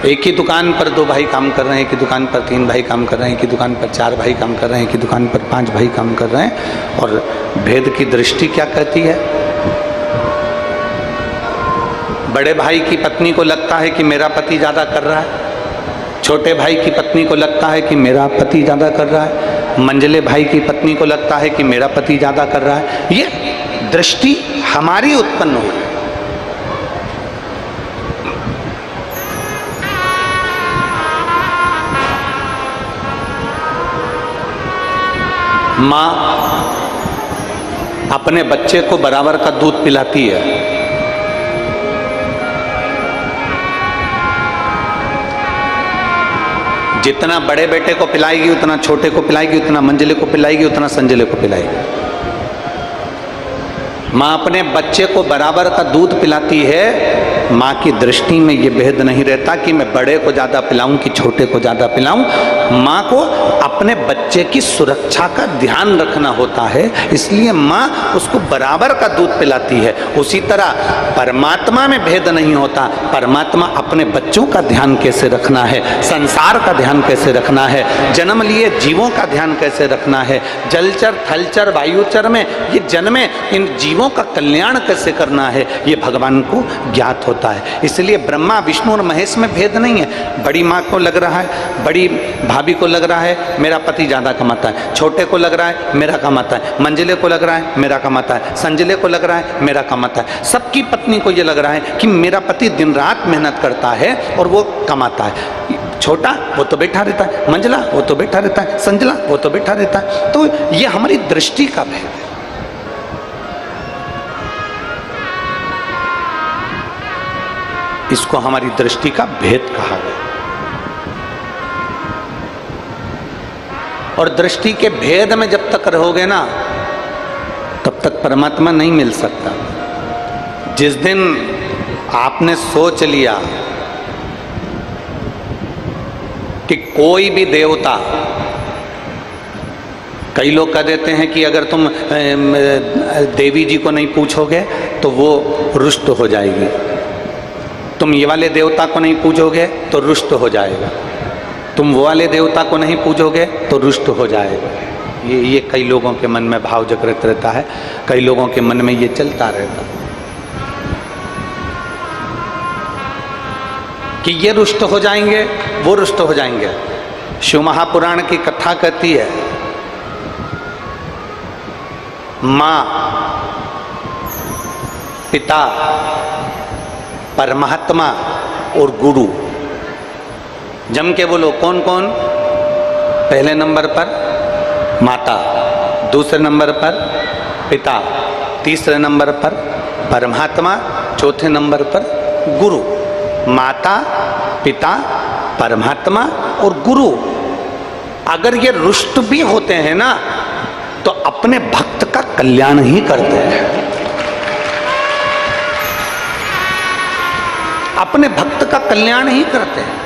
एक ही दुकान पर 2 भाई काम कर रहे हैं, एक ही दुकान पर 3 भाई काम कर रहे हैं, एक ही दुकान पर 4 भाई काम कर रहे हैं, एक ही दुकान पर 5 भाई काम कर रहे हैं। और भेद की दृष्टि क्या कहती है? बड़े भाई की पत्नी को लगता है कि मेरा पति ज़्यादा कर रहा है, छोटे भाई की पत्नी को लगता है कि मेरा पति ज़्यादा कर रहा है, मंझले भाई की पत्नी को लगता है कि मेरा पति ज़्यादा कर रहा है। ये दृष्टि हमारी उत्पन्न हुई। माँ अपने बच्चे को बराबर का दूध पिलाती है। जितना बड़े बेटे को पिलाएगी उतना छोटे को पिलाएगी, उतना मंझले को पिलाएगी, उतना संझले को पिलाएगी। माँ अपने बच्चे को बराबर का दूध पिलाती है। माँ की दृष्टि में ये भेद नहीं रहता कि मैं बड़े को ज़्यादा पिलाऊं कि छोटे को ज़्यादा पिलाऊं। माँ को अपने बच्चे की सुरक्षा का ध्यान रखना होता है, इसलिए माँ उसको बराबर का दूध पिलाती है। उसी तरह परमात्मा में भेद नहीं होता। परमात्मा अपने बच्चों का ध्यान कैसे रखना है, संसार का ध्यान कैसे रखना है, जन्म लिए जीवों का ध्यान कैसे रखना है, जलचर थलचर वायुचर में ये जन्मे इन जीवों का कल्याण कैसे करना है, ये भगवान को ज्ञात होता है। इसलिए ब्रह्मा विष्णु और महेश में भेद नहीं है। बड़ी माँ को लग रहा है, बड़ी भाभी को लग रहा है मेरा पति ज़्यादा कमाता है, छोटे को लग रहा है मेरा कमाता है, मंझले को लग रहा है मेरा कमाता है, संझले को लग रहा है मेरा कमाता है। सबकी पत्नी को ये लग रहा है कि मेरा पति दिन रात मेहनत करता है और वो कमाता है। छोटा वो तो बैठा रहता है, मंझला वो तो बैठा रहता है, संझला वो तो बैठा रहता है। तो ये हमारी दृष्टि का भेद है। इसको हमारी दृष्टि का भेद कहा गया। और दृष्टि के भेद में जब तक रहोगे ना, तब तक परमात्मा नहीं मिल सकता। जिस दिन आपने सोच लिया कि कोई भी देवता, कई लोग कह देते हैं कि अगर तुम देवी जी को नहीं पूछोगे तो वो रुष्ट हो जाएगी, तुम ये वाले देवता को नहीं पूजोगे तो रुष्ट हो जाएगा, तुम वो वाले देवता को नहीं पूजोगे तो रुष्ट हो जाएगा। ये कई लोगों के मन में भाव जागृत रहता है, कई लोगों के मन में ये चलता रहता है कि ये रुष्ट हो जाएंगे, वो रुष्ट हो जाएंगे। शिव महापुराण की कथा कहती है, माँ, पिता, परमात्मा और गुरु। जम के बोलो कौन कौन? पहले नंबर पर माता, दूसरे नंबर पर पिता, तीसरे नंबर पर परमात्मा, चौथे नंबर पर गुरु। माता, पिता, परमात्मा और गुरु अगर ये रुष्ट भी होते हैं ना, तो अपने भक्त का कल्याण ही करते हैं। अपने भक्त का कल्याण ही करते हैं।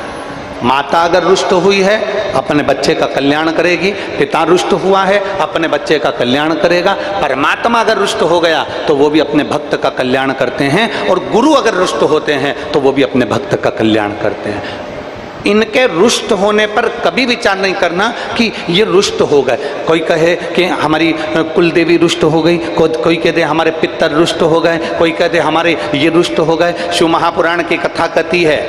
माता अगर रुष्ट हुई है अपने बच्चे का कल्याण करेगी, पिता रुष्ट हुआ है अपने बच्चे का कल्याण करेगा, परमात्मा अगर रुष्ट हो गया तो वो भी अपने भक्त का कल्याण करते हैं, और गुरु अगर रुष्ट होते हैं तो वो भी अपने भक्त का कल्याण करते हैं। इनके रुष्ट होने पर कभी विचार नहीं करना कि ये रुष्ट हो गए। कोई कहे कि हमारी कुल देवी रुष्ट हो गई, कोई कह दे हमारे पितर रुष्ट हो गए, कोई कह दे हमारे ये रुष्ट हो गए। शिव महापुराण की कथा कहती है,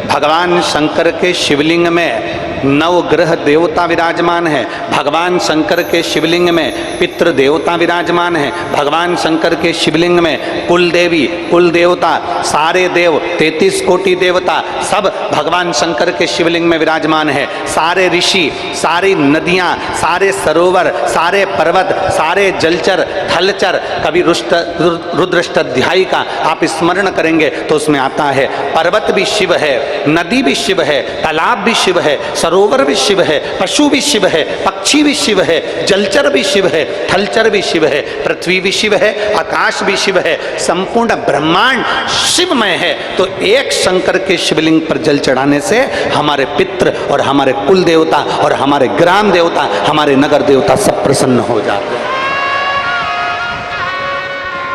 भगवान शंकर के शिवलिंग में 9 ग्रह देवता विराजमान है। भगवान शंकर के शिवलिंग में पितृ देवता विराजमान है। भगवान शंकर के शिवलिंग में कुल देवी, कुल देवता, सारे देव, 33 कोटि देवता सब भगवान शंकर के शिवलिंग में विराजमान है। सारे ऋषि, सारी नदियाँ, सारे सरोवर, सारे पर्वत, सारे जलचर थलचर। कभी रुद्राष्टाध्यायी का आप स्मरण करेंगे तो उसमें आता है पर्वत भी शिव है, नदी भी शिव है, तालाब भी शिव है, सरोवर भी शिव है, पशु भी शिव है, पक्षी भी शिव है, जलचर भी शिव है, थलचर भी शिव है, पृथ्वी भी शिव है, आकाश भी शिव है, संपूर्ण ब्रह्मांड शिवमय है। तो एक शंकर के शिवलिंग पर जल चढ़ाने से हमारे पितृ और हमारे कुल देवता और हमारे ग्राम देवता, हमारे नगर देवता सब प्रसन्न हो जाते हैं।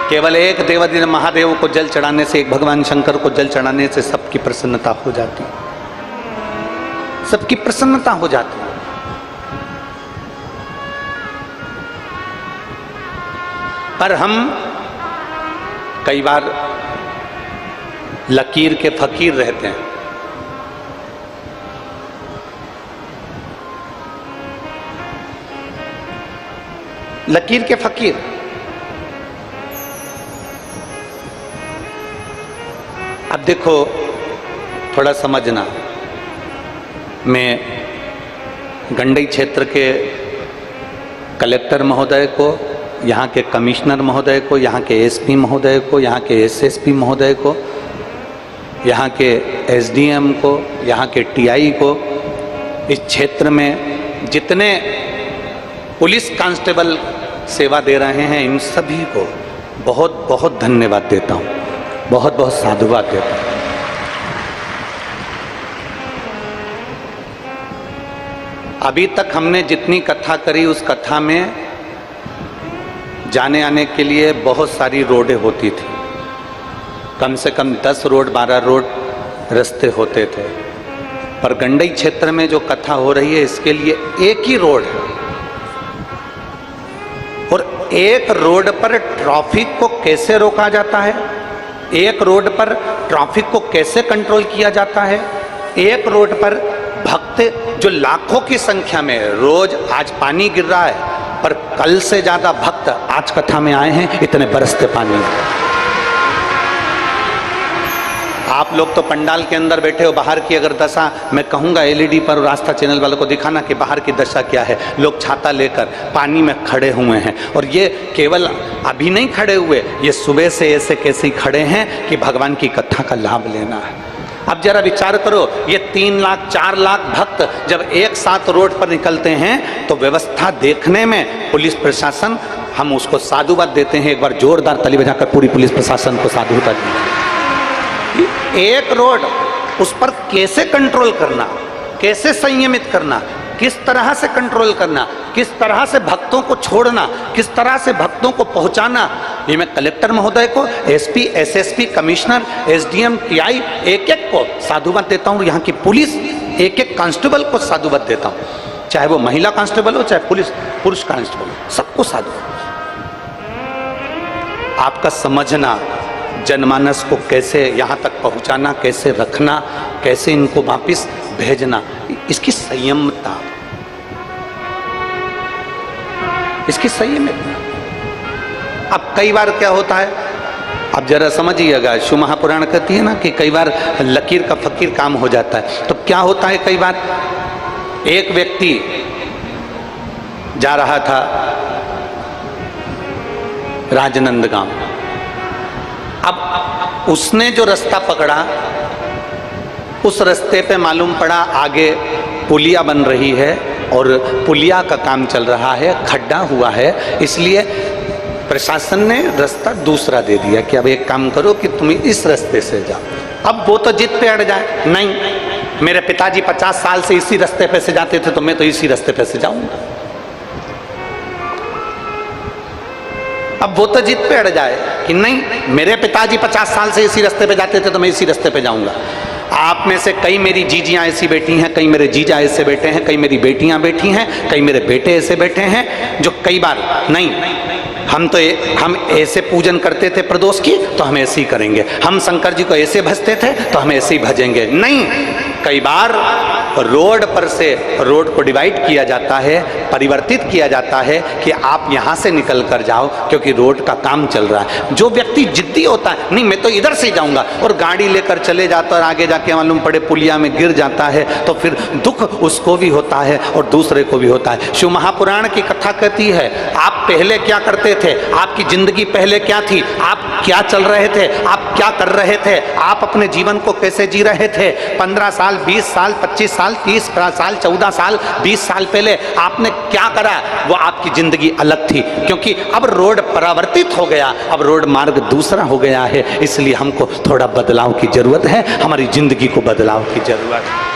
केवल एक देवादिदेव महादेव को जल चढ़ाने से, एक भगवान शंकर को जल चढ़ाने से सबकी प्रसन्नता हो जाती है। सबकी प्रसन्नता हो जाती है। पर हम कई बार लकीर के फकीर रहते हैं। लकीर के फकीर, अब देखो थोड़ा समझना, मैं गंडई क्षेत्र के कलेक्टर महोदय को, यहाँ के कमिश्नर महोदय को, यहाँ के एसपी महोदय को, यहाँ के एसएसपी महोदय को, यहाँ के एसडीएम को, यहाँ के टीआई को, इस क्षेत्र में जितने पुलिस कांस्टेबल सेवा दे रहे हैं, इन सभी को बहुत बहुत धन्यवाद देता हूँ, बहुत बहुत साधुवाद देता हूँ। अभी तक हमने जितनी कथा करी, उस कथा में जाने आने के लिए बहुत सारी रोडें होती थी, कम से कम 10 रोड 12 रोड रास्ते होते थे। पर गंडई क्षेत्र में जो कथा हो रही है, इसके लिए एक ही रोड है, और एक रोड पर ट्रैफिक को कैसे रोका जाता है, एक रोड पर ट्रैफिक को कैसे कंट्रोल किया जाता है, एक रोड पर भक्त जो लाखों की संख्या में, रोज आज पानी गिर रहा है पर कल से ज्यादा भक्त आज कथा में आए हैं, इतने बरसते पानी। आप लोग तो पंडाल के अंदर बैठे हो, बाहर की अगर दशा मैं कहूँगा एलईडी पर और आस्था चैनल वालों को दिखाना कि बाहर की दशा क्या है। लोग छाता लेकर पानी में खड़े हुए हैं, और ये केवल अभी नहीं खड़े हुए, ये सुबह से ऐसे कैसे ही खड़े हैं कि भगवान की कथा का लाभ लेना है। अब जरा विचार करो, ये 3 लाख 4 लाख भक्त जब एक साथ रोड पर निकलते हैं, तो व्यवस्था देखने में पुलिस प्रशासन, हम उसको साधुवाद देते हैं। एक बार जोरदार ताली बजाकर पूरी पुलिस प्रशासन को साधुवाद दी। एक रोड, उस पर कैसे कंट्रोल करना, कैसे संयमित करना, किस तरह से कंट्रोल करना, किस तरह से भक्तों को छोड़ना, किस तरह से भक्तों को पहुंचाना, ये मैं कलेक्टर महोदय को, SP, SSP, commissioner, SDM, TI, एक एक को साधुवाद देता हूँ। यहाँ की पुलिस एक एक कांस्टेबल को साधुवाद देता हूँ, चाहे वो महिला कांस्टेबल हो, चाहे पुरुष कांस्टेबल हो, सबको साधुवाद। आपका समझना, जनमानस को कैसे यहाँ तक पहुँचाना, कैसे रखना, कैसे इनको वापिस भेजना, इसकी संयमता, इसकी संयमता। अब कई बार क्या होता है, अब जरा समझिएगा, शिव महापुराण कहती है ना कि कई बार लकीर का फकीर काम हो जाता है। तो क्या होता है, कई बार एक व्यक्ति जा रहा था राजनंदगांव, अब उसने जो रास्ता पकड़ा, उस रास्ते पे मालूम पड़ा आगे पुलिया बन रही है और पुलिया का काम चल रहा है, खड्डा हुआ है, इसलिए प्रशासन ने रास्ता दूसरा दे दिया कि अब एक काम करो कि तुम इस रास्ते से जाओ। अब वो तो जिद पे अड़ जाए, नहीं मेरे पिताजी 50 साल से इसी रास्ते पे से जाते थे, तो मैं तो इसी रास्ते पे से जाऊंगा। अब वो तो जिद पे अड़ जाए कि नहीं मेरे पिताजी 50 साल से इसी रास्ते पे जाते थे, तो मैं इसी रास्ते पे जाऊंगा। आप में से कई मेरी जीजियाँ ऐसी बैठी हैं, कई मेरे जीजा ऐसे बैठे हैं, कई मेरी बेटियां बैठी हैं, कई मेरे बेटे ऐसे बैठे हैं, जो कई बार नहीं हम ऐसे पूजन करते थे प्रदोष की, तो हम ऐसे ही करेंगे, हम शंकर जी को ऐसे भजते थे तो हम ऐसे ही भजेंगे। नहीं, कई बार रोड पर से रोड को डिवाइड किया जाता है, परिवर्तित किया जाता है कि आप यहाँ से निकल कर जाओ क्योंकि रोड का काम चल रहा है। जो व्यक्ति जिद्दी होता है, नहीं मैं तो इधर से जाऊंगा, और गाड़ी लेकर चले जाता है और आगे जाके मालूम पड़े पुलिया में गिर जाता है, तो फिर दुख उसको भी होता है और दूसरे को भी होता है। शिव महापुराण की कथा कहती है, आप पहले क्या करते थे, आपकी जिंदगी पहले क्या थी, आप क्या चल रहे थे, आप क्या कर रहे थे, आप अपने जीवन को कैसे जी रहे थे। 15 साल, 20 साल, 25 साल, 30 साल, 14 साल, 20 साल पहले आपने क्या करा, वो आपकी जिंदगी अलग थी। क्योंकि अब रोड परावर्तित हो गया, अब रोड मार्ग दूसरा हो गया है, इसलिए हमको थोड़ा बदलाव की जरूरत है, हमारी जिंदगी को बदलाव की जरूरत है।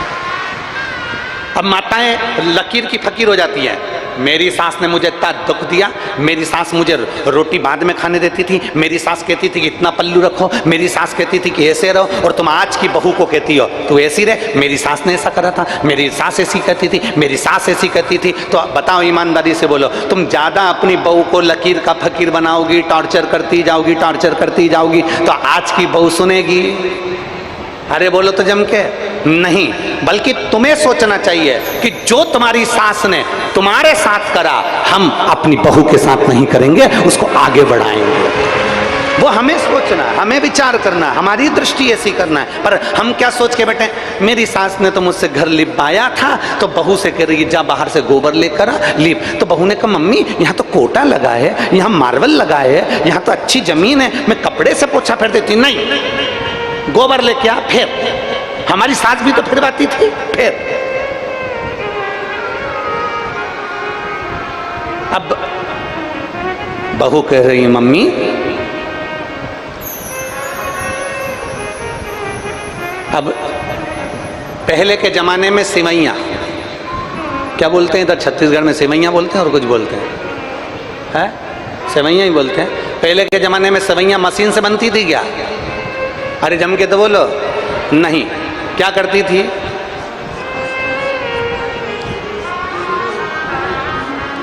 अब माताएं लकीर की फकीर हो जाती हैं, मेरी सास ने मुझे इतना दुख दिया, मेरी सास मुझे रोटी बाद में खाने देती थी, मेरी सास कहती थी कि इतना पल्लू रखो, मेरी सास कहती थी कि ऐसे रहो, और तुम आज की बहू को कहती हो तू ऐसी रहे, मेरी सास ने ऐसा करा था, मेरी सास ऐसी कहती थी, मेरी सास ऐसी कहती थी। तो बताओ ईमानदारी से बोलो, तुम ज़्यादा अपनी बहू को लकीर का फकीर बनाओगी, टॉर्चर करती जाओगी, टॉर्चर करती जाओगी, तो आज की बहू सुनेगी? अरे बोलो तो जम के नहीं। बल्कि तुम्हें सोचना चाहिए कि जो तुम्हारी सास ने तुम्हारे साथ करा, हम अपनी बहू के साथ नहीं करेंगे, उसको आगे बढ़ाएंगे। वो हमें सोचना, हमें विचार करना, हमारी दृष्टि ऐसी करना है। पर हम क्या सोच के बैठे, मेरी सास ने तो मुझसे घर लिपाया था, तो बहू से कह रही जा बाहर से गोबर लेकर आ, लिप। तो बहू ने कहा मम्मी यहाँ तो कोटा लगा है, यहाँ मार्बल लगा है, यहाँ तो अच्छी जमीन है, मैं कपड़े से पोछा फेर देती। नहीं, गोबर लेके आ फिर। हमारी सास भी तो फिरवाती थी फिर। अब बहू कह रही मम्मी अब पहले के जमाने में सिवैया, क्या बोलते हैं इधर छत्तीसगढ़ में, सिवैया बोलते हैं और कुछ बोलते हैं, सिवैया ही बोलते हैं। पहले के जमाने में सिवैया मशीन से बनती थी क्या? अरे जम के तो बोलो। नहीं, क्या करती थी?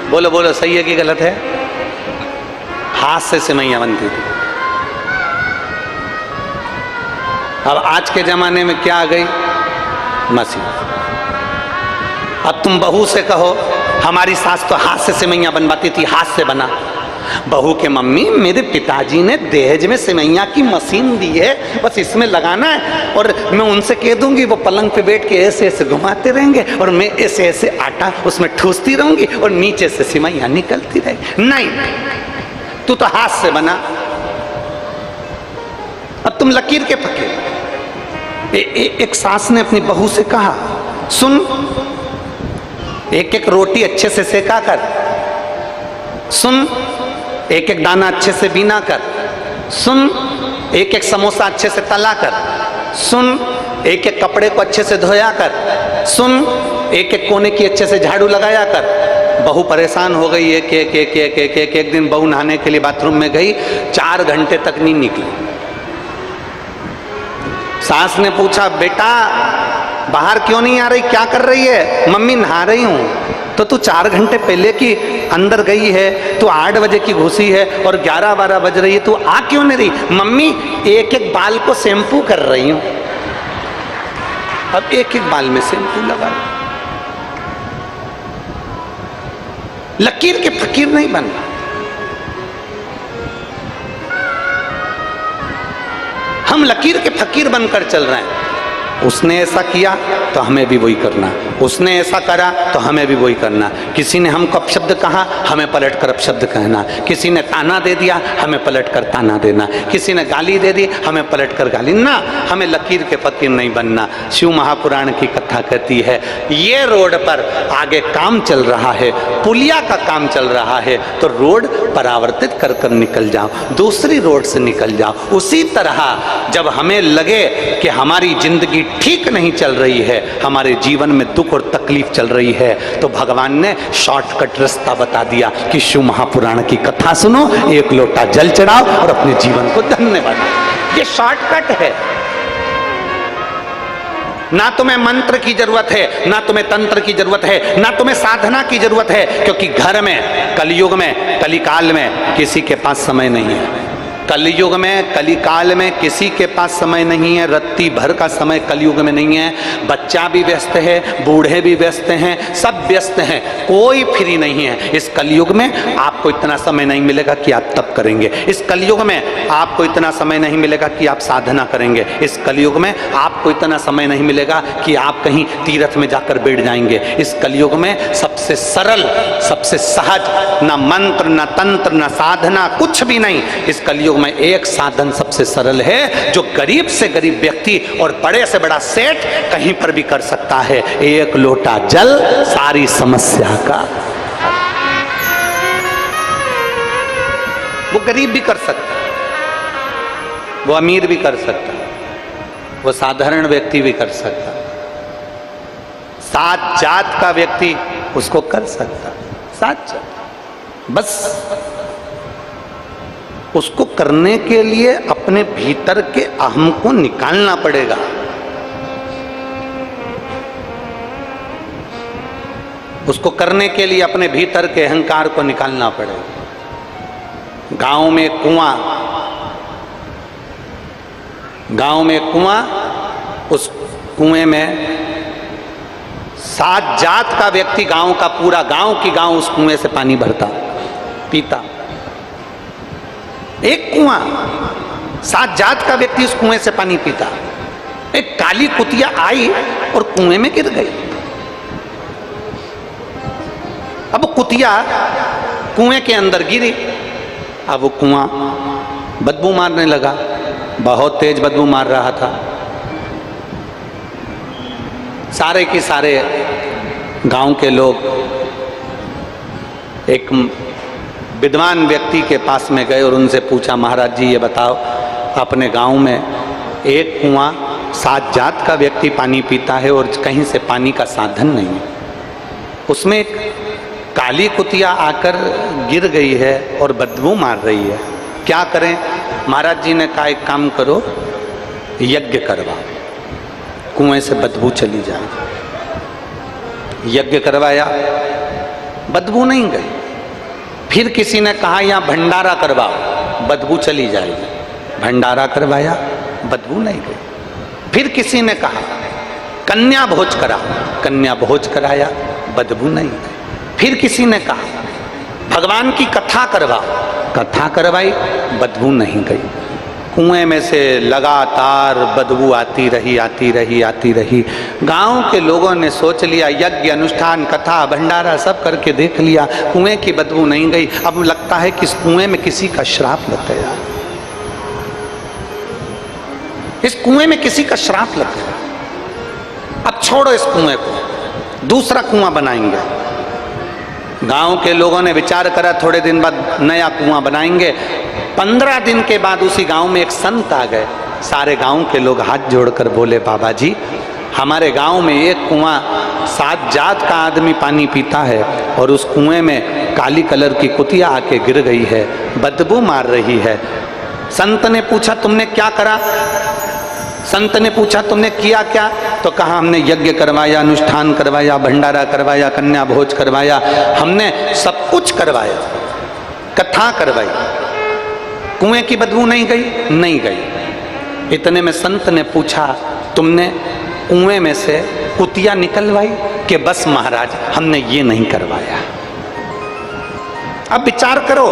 बोलो बोलो, सही है कि गलत है? हाथ से सिवैया बनती थी। अब आज के जमाने में क्या आ गई? मशीन। अब तुम बहू से कहो हमारी सास तो हाथ से सिवैया बनवाती थी, हाथ से बना। बहू के मम्मी मेरे पिताजी ने दहेज में सिवैया की मशीन दी है, बस इसमें लगाना है, और मैं उनसे कह दूंगी वो पलंग पे बैठ के ऐसे ऐसे घुमाते रहेंगे और मैं ऐसे ऐसे आटा उसमें ठूसती रहूंगी और नीचे से सिवैया निकलती रहेगी। नहीं, तू तो हाथ से बना। अब तुम लकीर के फकीर। एक सास ने अपनी बहू से कहा सुन, एक एक रोटी अच्छे से सेका कर, सुन एक एक दाना अच्छे से बीना कर, सुन एक एक समोसा अच्छे से तला कर, सुन एक एक कपड़े को अच्छे से धोया कर, सुन एक एक कोने की अच्छे से झाड़ू लगाया कर। बहू परेशान हो गई। एक दिन बहू नहाने के लिए बाथरूम में गई, 4 घंटे तक नहीं निकली। सास ने पूछा बेटा बाहर क्यों नहीं आ रही, क्या कर रही है? मम्मी नहा रही हूँ। तो तू 4 घंटे पहले की अंदर गई है, तू 8 बजे की घुसी है और 11-12 बज रही है, तू आ क्यों नहीं रही? मम्मी एक एक बाल को शैम्पू कर रही हूँ। अब एक एक बाल में शैम्पू लगा। लकीर के फकीर नहीं बनना। हम लकीर के फकीर बनकर चल रहे हैं। उसने ऐसा किया तो हमें भी वही करना, उसने ऐसा करा तो हमें भी वही करना। किसी ने हमको अपशब्द कहा, हमें पलट कर अपशब्द कहना। किसी ने ताना दे दिया, हमें पलट कर ताना देना। किसी ने गाली दे दी, हमें पलट कर गाली ना। हमें लकीर के फकीर नहीं बनना। शिव महापुराण की कथा कहती है ये रोड पर आगे काम चल रहा है, पुलिया का काम चल रहा है, तो रोड परावर्तित कर कर निकल जाओ, दूसरी रोड से निकल जाओ। उसी तरह जब हमें लगे कि हमारी जिंदगी ठीक नहीं चल रही है, हमारे जीवन में दुख और तकलीफ चल रही है, तो भगवान ने शॉर्टकट रास्ता बता दिया कि शिव महापुराण की कथा सुनो, एक लोटा जल चढ़ाओ और अपने जीवन को धन्य बनाओ। ये शॉर्टकट है। ना तुम्हें मंत्र की जरूरत है, ना तुम्हें तंत्र की जरूरत है, ना तुम्हें साधना की जरूरत है, क्योंकि घर में, कलयुग में, कलिकाल में किसी के पास समय नहीं है। कलयुग में, कलिकाल में किसी के पास समय नहीं है। रत्ती भर का समय कलयुग में नहीं है। बच्चा भी व्यस्त है, बूढ़े भी व्यस्त हैं, सब व्यस्त हैं, कोई फ्री नहीं है। इस कलयुग में आपको इतना समय नहीं मिलेगा कि आप तप करेंगे। इस कलयुग में आपको इतना समय नहीं मिलेगा कि आप साधना करेंगे। इस कलयुग में आपको इतना समय नहीं मिलेगा कि आप कहीं तीर्थ में जाकर बैठ जाएंगे। इस कलयुग में सबसे सरल, सबसे सहज, ना मंत्र, ना तंत्र, ना साधना, कुछ भी नहीं। इस कलयुग में एक साधन सबसे सरल है, जो गरीब से गरीब व्यक्ति और बड़े से बड़ा सेठ कहीं पर भी कर सकता है। एक लोटा जल सारी समस्या का। वो गरीब भी कर सकता है, वो अमीर भी कर सकता है, वो साधारण व्यक्ति भी कर सकता है, 7 जात का व्यक्ति उसको कर सकता है। साथ चल। बस उसको करने के लिए अपने भीतर के अहम को निकालना पड़ेगा। उसको करने के लिए अपने भीतर के अहंकार को निकालना पड़ेगा। गांव में कुआं, उस कुएं में 7 जात का व्यक्ति, गांव का पूरा गांव उस कुएं से पानी भरता पीता। एक कुआं, 7 जात का व्यक्ति उस कुएं से पानी पीता। एक काली कुतिया आई और कुएं में गिर गई। अब कुतिया कुएं के अंदर गिरी। अब वो कुआं बदबू मारने लगा, बहुत तेज बदबू मार रहा था। सारे के सारे गांव के लोग एक विद्वान व्यक्ति के पास में गए और उनसे पूछा, महाराज जी ये बताओ, अपने गांव में एक कुआं 7 जात का व्यक्ति पानी पीता है और कहीं से पानी का साधन नहीं है, उसमें एक काली कुतिया आकर गिर गई है और बदबू मार रही है, क्या करें? महाराज जी ने कहा एक काम करो, यज्ञ करवाओ, कुएं से बदबू चली जाए। यज्ञ करवाया, बदबू नहीं गई। फिर किसी ने कहा यहाँ भंडारा करवाओ, बदबू चली जाएगी। भंडारा करवाया, बदबू नहीं गई। फिर किसी ने कहा कन्या भोज कराओ, कन्या भोज कराया, बदबू नहीं गई। फिर किसी ने कहा भगवान की कथा करवाओ, कथा करवाई, बदबू नहीं गई। कुएं में से लगातार बदबू आती रही। गांव के लोगों ने सोच लिया, यज्ञ अनुष्ठान कथा भंडारा सब करके देख लिया, कुएं की बदबू नहीं गई। अब लगता है कि इस कुएं में किसी का श्राप लग गया, इस कुएं में किसी का श्राप लग गया। अब छोड़ो इस कुएं को, दूसरा कुआं बनाएंगे। गांव के लोगों ने विचार करा, थोड़े दिन बाद नया कुआं बनाएंगे। 15 दिन के बाद उसी गांव में एक संत आ गए। सारे गांव के लोग हाथ जोड़कर बोले, बाबा जी हमारे गांव में एक कुआं 7 जात का आदमी पानी पीता है और उस कुएं में काली कलर की कुतिया आके गिर गई है, बदबू मार रही है। संत ने पूछा तुमने क्या करा? संत ने पूछा तुमने किया क्या? तो कहा हमने यज्ञ करवाया, अनुष्ठान करवाया, भंडारा करवाया, कन्या भोज करवाया, हमने सब कुछ करवाया, कथा करवाई, कुएं की बदबू नहीं गई? नहीं गई। इतने में संत ने पूछा तुमने कुएं में से कुतिया निकलवाई? कि बस महाराज हमने ये नहीं करवाया। अब विचार करो,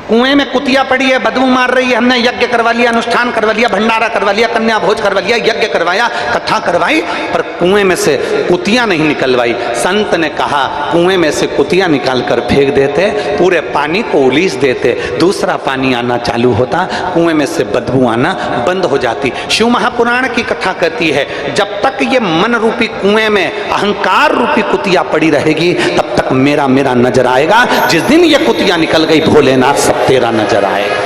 कुएं में कुतिया पड़ी है, बदबू मार रही है, हमने यज्ञ करवा लिया, अनुष्ठान करवा लिया, भंडारा करवा लिया, कन्या भोज करवा लिया, यज्ञ करवाया, कथा करवाई, पर कुएं में से कुतिया नहीं निकलवाई। संत ने कहा कुएं में से कुतिया निकाल कर फेंक देते, पूरे पानी को उलीस देते, दूसरा पानी आना चालू होता, कुएं में से बदबू आना बंद हो जाती। शिव महापुराण की कथा कहती है जब तक ये मन रूपी कुएं में अहंकार रूपी कुतिया पड़ी रहेगी तब तक मेरा नजर आएगा। जिस दिन ये कुतिया निकल गई, भोलेनाथ सब तेरा नजर आएगा।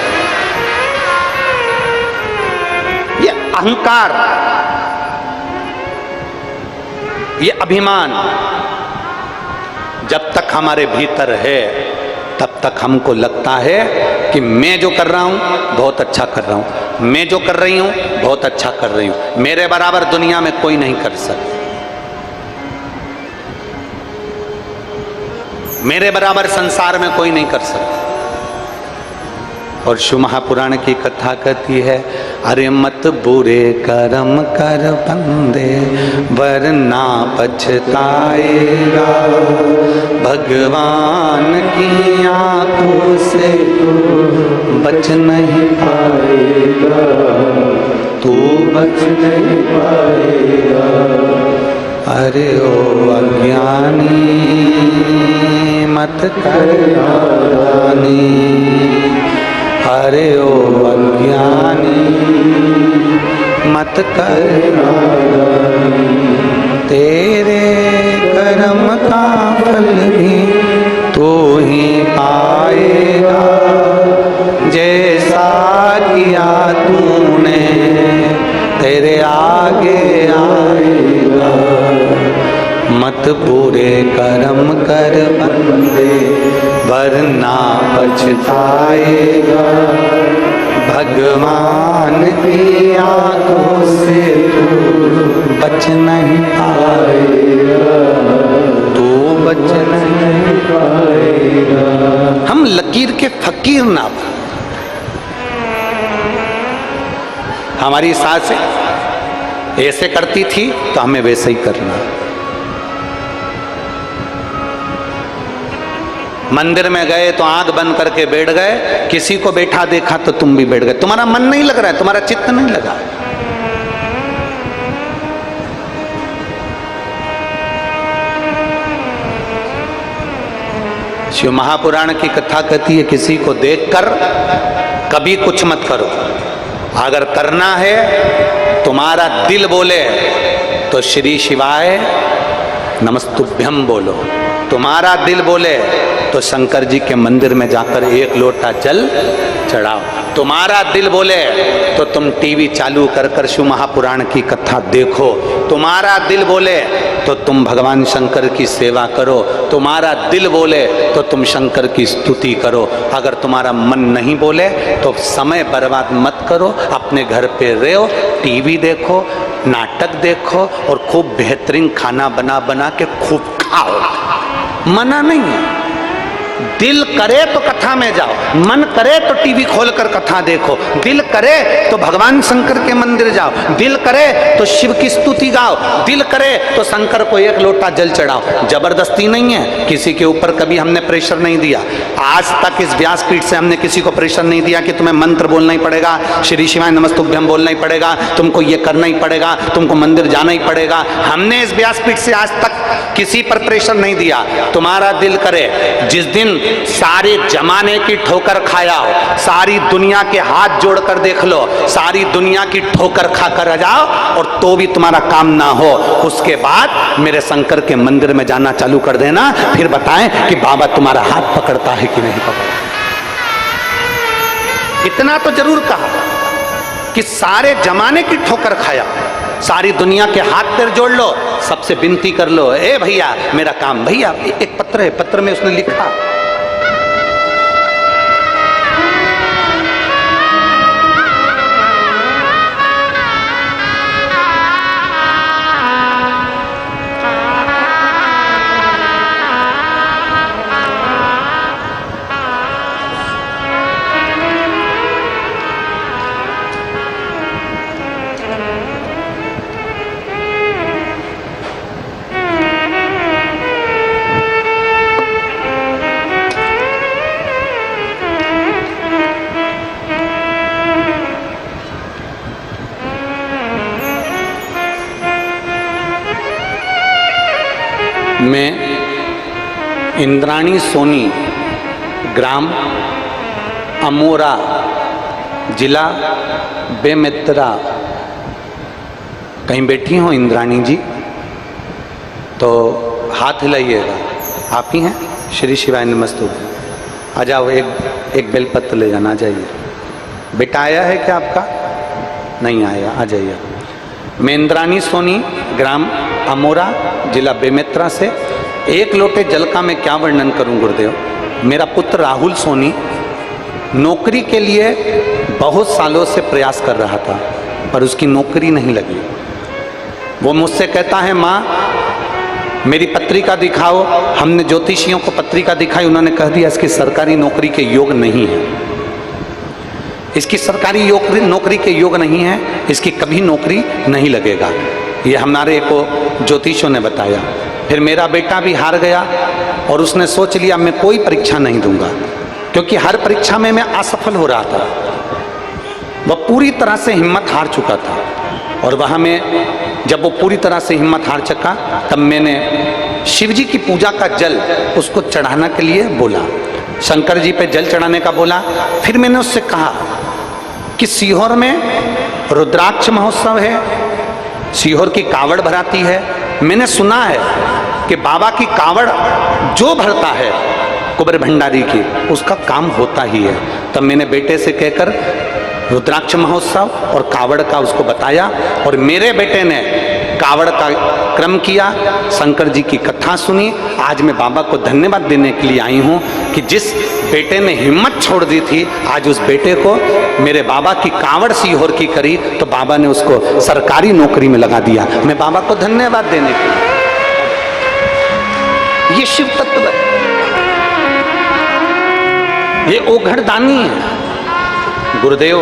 ये अहंकार, ये अभिमान जब तक हमारे भीतर है तब तक हमको लगता है कि मैं जो कर रहा हूं बहुत अच्छा कर रहा हूं, मैं जो कर रही हूं बहुत अच्छा कर रही हूं, मेरे बराबर दुनिया में कोई नहीं कर सकता, मेरे बराबर संसार में कोई नहीं कर सकता। और शिव महापुराण की कथा कहती है अरे मत बुरे कर्म कर बंदे वरना पछताएगा, भगवान की आंखों से बच नहीं पाएगा, तू बच नहीं पाएगा। अरे ओ अज्ञानी मत कर नादानी, अरे ओ अज्ञानी मत कर नादानी, तेरे कर्म का फल भी तू ही पाएगा, जैसा किया तूने तेरे आगे आएगा। मत बुरे कर्म कर वरना पछताएगा, भगवान की आंखों से तू बच नहीं पाएगा, तू बच नहीं पाएगा। हम लकीर के फकीर ना बन। हमारी सास ऐसे करती थी तो हमें वैसे ही करना। मंदिर में गए तो आंख बंद करके बैठ गए, किसी को बैठा देखा तो तुम भी बैठ गए। तुम्हारा मन नहीं लग रहा है, तुम्हारा चित्त नहीं लगा। शिव महापुराण की कथा कहती है, किसी को देखकर कभी कुछ मत करो। अगर करना है, तुम्हारा दिल बोले तो श्री शिवाय नमस्तुभ्यम बोलो। तुम्हारा दिल बोले तो शंकर जी के मंदिर में जाकर एक लोटा जल चढ़ाओ। तुम्हारा दिल बोले तो तुम टीवी चालू कर कर शिव महापुराण की कथा देखो। तुम्हारा दिल बोले तो तुम भगवान शंकर की सेवा करो। तुम्हारा दिल बोले तो तुम शंकर की स्तुति करो। अगर तुम्हारा मन नहीं बोले तो समय बर्बाद मत करो, अपने घर पे रहो, टीवी देखो, नाटक देखो और खूब बेहतरीन खाना बना बना के खूब खाओ। मना नहीं है। दिल करे तो कथा में जाओ, मन करे तो टीवी खोलकर कथा देखो, दिल करे तो भगवान शंकर के मंदिर जाओ, दिल करे तो शिव की स्तुति गाओ, दिल करे तो शंकर को एक लोटा जल चढ़ाओ। जबरदस्ती नहीं है, किसी के ऊपर कभी हमने प्रेशर नहीं दिया। आज तक इस व्यासपीठ से हमने किसी को प्रेशर नहीं दिया कि तुम्हें मंत्र बोलना ही पड़ेगा, श्री शिवाय नमस्तुभ्यम बोलना ही पड़ेगा, तुमको ये करना ही पड़ेगा, तुमको मंदिर जाना ही पड़ेगा। हमने इस व्यासपीठ से आज तक किसी पर प्रेशर नहीं दिया। तुम्हारा दिल करे, जिस दिन सारे जमाने की ठोकर खाया हो, सारी दुनिया के हाथ जोड़कर देख लो, सारी दुनिया की ठोकर खाकर आ जाओ और तो भी तुम्हारा काम ना हो, उसके बाद मेरे शंकर के मंदिर में जाना चालू कर देना, फिर बताएं कि बाबा तुम्हारा हाथ पकड़ता है कि नहीं पकड़ता। इतना तो जरूर कहा कि सारे जमाने की ठोकर खाया, सारी दुनिया के हाथ पैर जोड़ लो, सबसे विनती कर लो, ए भैया मेरा काम। भैया एक पत्र है, पत्र में उसने लिखा, मैं इंद्राणी सोनी, ग्राम अमोरा, जिला बेमेतरा, कहीं बैठी हो इंद्राणी जी तो हाथ हिलाइएगा। आप ही हैं? श्री शिवाय नमस्तुभ्यम। आ जाओ, एक बेलपत्र ले जाना, चाहिए। बेटा आया है क्या आपका? नहीं आया, आ जाइए। मैं इंद्राणी सोनी, ग्राम अमोरा, जिला बेमेतरा से। एक लोटे जल का मैं क्या वर्णन करूं गुरुदेव। मेरा पुत्र राहुल सोनी नौकरी के लिए बहुत सालों से प्रयास कर रहा था, पर उसकी नौकरी नहीं लगी। वो मुझसे कहता है, माँ मेरी पत्रिका दिखाओ। हमने ज्योतिषियों को पत्रिका दिखाई, उन्होंने कह दिया इसकी सरकारी नौकरी के योग नहीं है, इसकी सरकारी नौकरी के योग नहीं है, इसकी कभी नौकरी नहीं लगेगा। ये हमारे को ज्योतिषों ने बताया। फिर मेरा बेटा भी हार गया और उसने सोच लिया मैं कोई परीक्षा नहीं दूंगा, क्योंकि हर परीक्षा में मैं असफल हो रहा था। वह पूरी तरह से हिम्मत हार चुका था। और वहाँ में जब वो पूरी तरह से हिम्मत हार चुका, तब मैंने शिव जी की पूजा का जल उसको चढ़ाने के लिए बोला, शंकर जी पे जल चढ़ाने का बोला। फिर मैंने उससे कहा कि सीहोर में रुद्राक्ष महोत्सव है, सीहोर की कावड़ भराती है। मैंने सुना है कि बाबा की कावड़ जो भरता है कुबेर भंडारी की, उसका काम होता ही है। तब मैंने बेटे से कहकर रुद्राक्ष महोत्सव और कावड़ का उसको बताया, और मेरे बेटे ने कावड़ का क्रम किया, शंकर जी की कथा सुनी। आज मैं बाबा को धन्यवाद देने के लिए आई हूँ कि जिस बेटे ने हिम्मत छोड़ दी थी, आज उस बेटे को मेरे बाबा की कावड़ सीहोर की करी तो बाबा ने उसको सरकारी नौकरी में लगा दिया। मैं बाबा को धन्यवाद देने के लिए, ये शिव तत्व है, ये ओघड़दानी है गुरुदेव।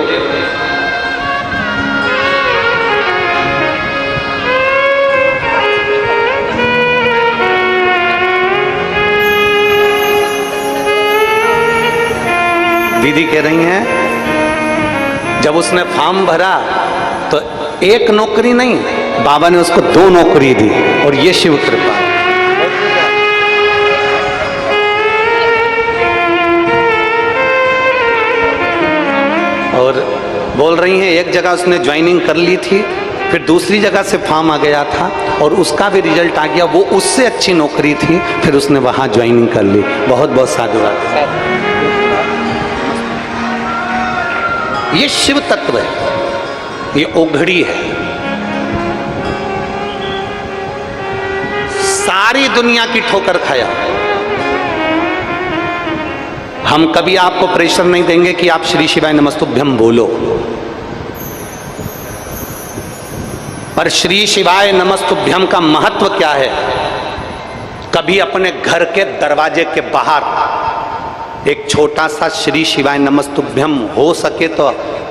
दीदी कह रही हैं जब उसने फॉर्म भरा तो एक नौकरी नहीं, बाबा ने उसको 2 नौकरी दी, और ये शिव कृपा। और बोल रही हैं एक जगह उसने ज्वाइनिंग कर ली थी, फिर दूसरी जगह से फॉर्म आ गया था और उसका भी रिजल्ट आ गया, वो उससे अच्छी नौकरी थी, फिर उसने वहां ज्वाइनिंग कर ली। बहुत बहुत साधुवाद। ये शिव तत्व है, ये ओघड़ी है। सारी दुनिया की ठोकर खाया। हम कभी आपको प्रेशर नहीं देंगे कि आप श्री शिवाय नमस्तुभ्यम बोलो, पर श्री शिवाय नमस्तुभ्यम का महत्व क्या है? कभी अपने घर के दरवाजे के बाहर एक छोटा सा श्री शिवाय नमस्तुभ्यम हो सके तो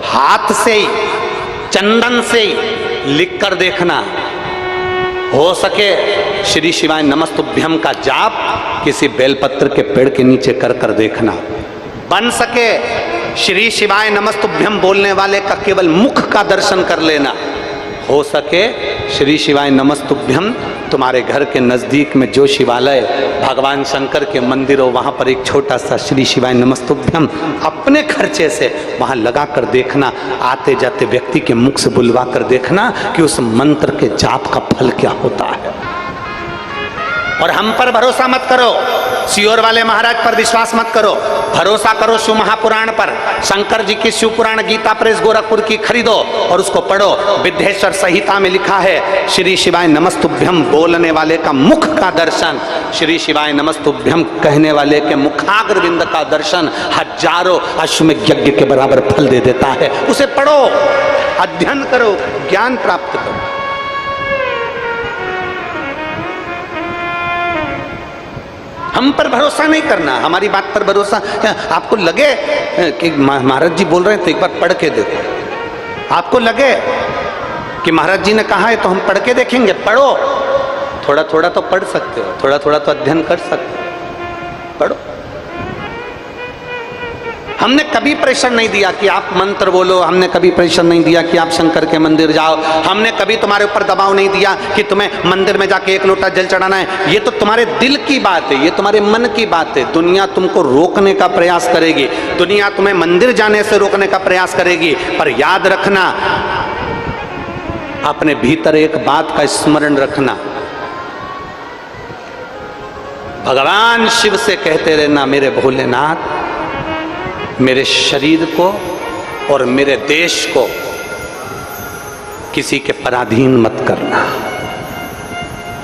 हाथ से ही, चंदन से ही लिख कर देखना। हो सके श्री शिवाय नमस्तुभ्यम का जाप किसी बेलपत्र के पेड़ के नीचे कर कर देखना। बन सके श्री शिवाय नमस्तुभ्यम बोलने वाले का केवल मुख का दर्शन कर लेना। हो सके श्री शिवाय नमस्तुभ्यम तुम्हारे घर के नजदीक में जो शिवालय भगवान शंकर के मंदिर हो, वहां पर एक छोटा सा श्री शिवाय नमस्तुभ्यम अपने खर्चे से वहां लगा कर देखना। आते जाते व्यक्ति के मुख से बुलवा कर देखना कि उस मंत्र के जाप का फल क्या होता है। और हम पर भरोसा मत करो, सीहोर वाले महाराज पर विश्वास मत करो, भरोसा करो शिव महापुराण पर। शंकर जी की शिव पुराण गीता प्रेस गोरखपुर की खरीदो और उसको पढ़ो। विद्येश्वर संहिता में लिखा है श्री शिवाय नमस्तुभ्यम बोलने वाले का मुख का दर्शन, श्री शिवाय नमस्तुभ्यम कहने वाले के मुखाग्रविंद का दर्शन हजारों अश्वमेध यज्ञ के बराबर फल दे देता है। उसे पढ़ो, अध्ययन करो, ज्ञान प्राप्त करो। हम पर भरोसा नहीं करना, हमारी बात पर भरोसा। आपको लगे कि महाराज जी बोल रहे हैं तो एक बार पढ़ के देखो। आपको लगे कि महाराज जी ने कहा है तो हम पढ़ के देखेंगे, पढ़ो। थोड़ा थोड़ा तो पढ़ सकते हो, थोड़ा थोड़ा तो अध्ययन कर सकते हो, पढ़ो। हमने कभी प्रेशर नहीं दिया कि आप मंत्र बोलो, हमने कभी प्रेशर नहीं दिया कि आप शंकर के मंदिर जाओ, हमने कभी तुम्हारे ऊपर दबाव नहीं दिया कि तुम्हें मंदिर में जाके 1 लोटा जल चढ़ाना है। ये तो तुम्हारे दिल की बात है, ये तुम्हारे मन की बात है। दुनिया तुमको रोकने का प्रयास करेगी, दुनिया तुम्हें मंदिर जाने से रोकने का प्रयास करेगी, पर याद रखना, अपने भीतर एक बात का स्मरण रखना, भगवान शिव से कहते रहना, मेरे भोलेनाथ मेरे शरीर को और मेरे देश को किसी के पराधीन मत करना।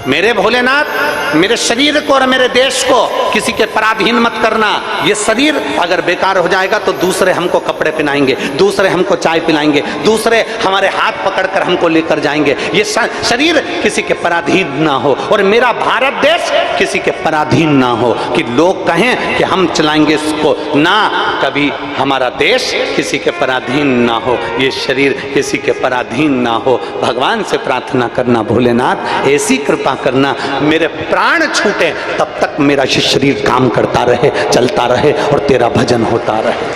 मेरे भोलेनाथ मेरे शरीर को और मेरे देश को किसी के पराधीन मत करना। ये शरीर अगर बेकार हो जाएगा तो दूसरे हमको कपड़े पहनाएंगे, दूसरे हमको चाय पिलाएंगे, दूसरे हमारे हाथ पकड़कर हमको लेकर जाएंगे। ये शरीर किसी के पराधीन ना हो और मेरा भारत देश किसी के पराधीन ना हो कि लोग कहें कि हम चलाएंगे इसको ना। कभी हमारा देश किसी के पराधीन ना हो, ये शरीर किसी के पराधीन ना हो। भगवान से प्रार्थना करना, भोलेनाथ ऐसी कृपा करना, मेरे प्राण छूटे तब तक मेरा शरीर काम करता रहे, चलता रहे और तेरा भजन होता रहे।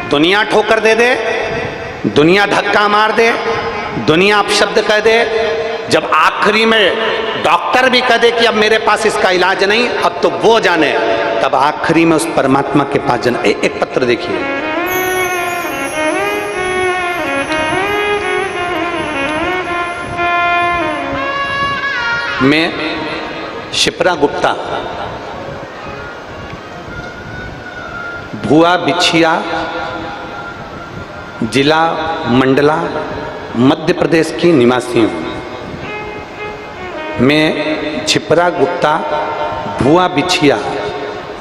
दुनिया ठोकर दे दे, दुनिया धक्का मार दे, दुनिया अपशब्द कह दे, जब आखिरी में डॉक्टर भी कह दे कि अब मेरे पास इसका इलाज नहीं, अब तो वो जाने, तब आखिरी में उस परमात्मा के पास जाना। एक पत्र देखिए, मैं शिप्रा गुप्ता, भुआ बिछिया, जिला मंडला, मध्य प्रदेश की निवासी हूँ। मैं छिपरा गुप्ता भुआ बिछिया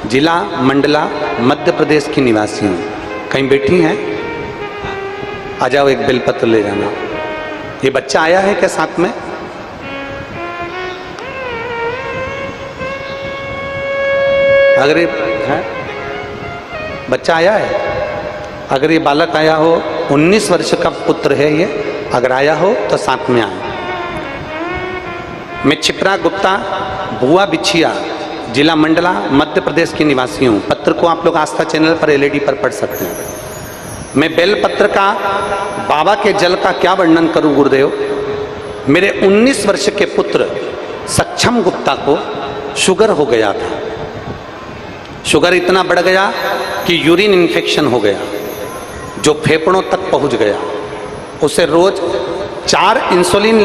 जिला मंडला मध्य प्रदेश की निवासी हूँ। कहीं बैठी हैं? आ जाओ, एक बेलपत्र ले जाना। ये बच्चा आया है क्या साथ में? अगर ये है बच्चा आया है, अगर ये बालक आया हो, 19 वर्ष का पुत्र है ये, अगर आया हो तो साथ में आए। मैं छिपरा गुप्ता भुआ बिछिया जिला मंडला मध्य प्रदेश की निवासी हूँ। पत्र को आप लोग आस्था चैनल पर एलईडी पर पढ़ सकते हैं। मैं बेलपत्र का बाबा के जल का क्या वर्णन करूं गुरुदेव। मेरे 19 वर्ष के पुत्र सक्षम गुप्ता को शुगर हो गया था। शुगर इतना बढ़ गया कि यूरिन इन्फेक्शन हो गया जो फेफड़ों तक पहुंच गया। उसे रोज 4 इंसुलिन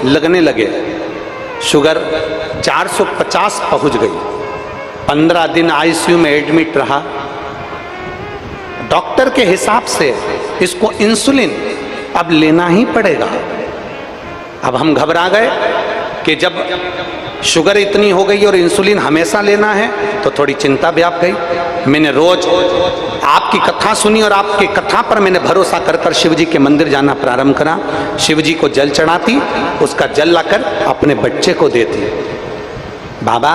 लगने लगे। शुगर 450 पहुंच गई। 15 दिन आईसीयू में एडमिट रहा। डॉक्टर के हिसाब से इसको इंसुलिन अब लेना ही पड़ेगा। अब हम घबरा गए कि जब शुगर इतनी हो गई और इंसुलिन हमेशा लेना है तो थोड़ी चिंता व्याप गई। मैंने रोज आपकी कथा सुनी और आपकी कथा पर मैंने भरोसा कर कर शिव जी के मंदिर जाना प्रारंभ करा। शिव जी को जल चढ़ाती, उसका जल लाकर अपने बच्चे को देती। बाबा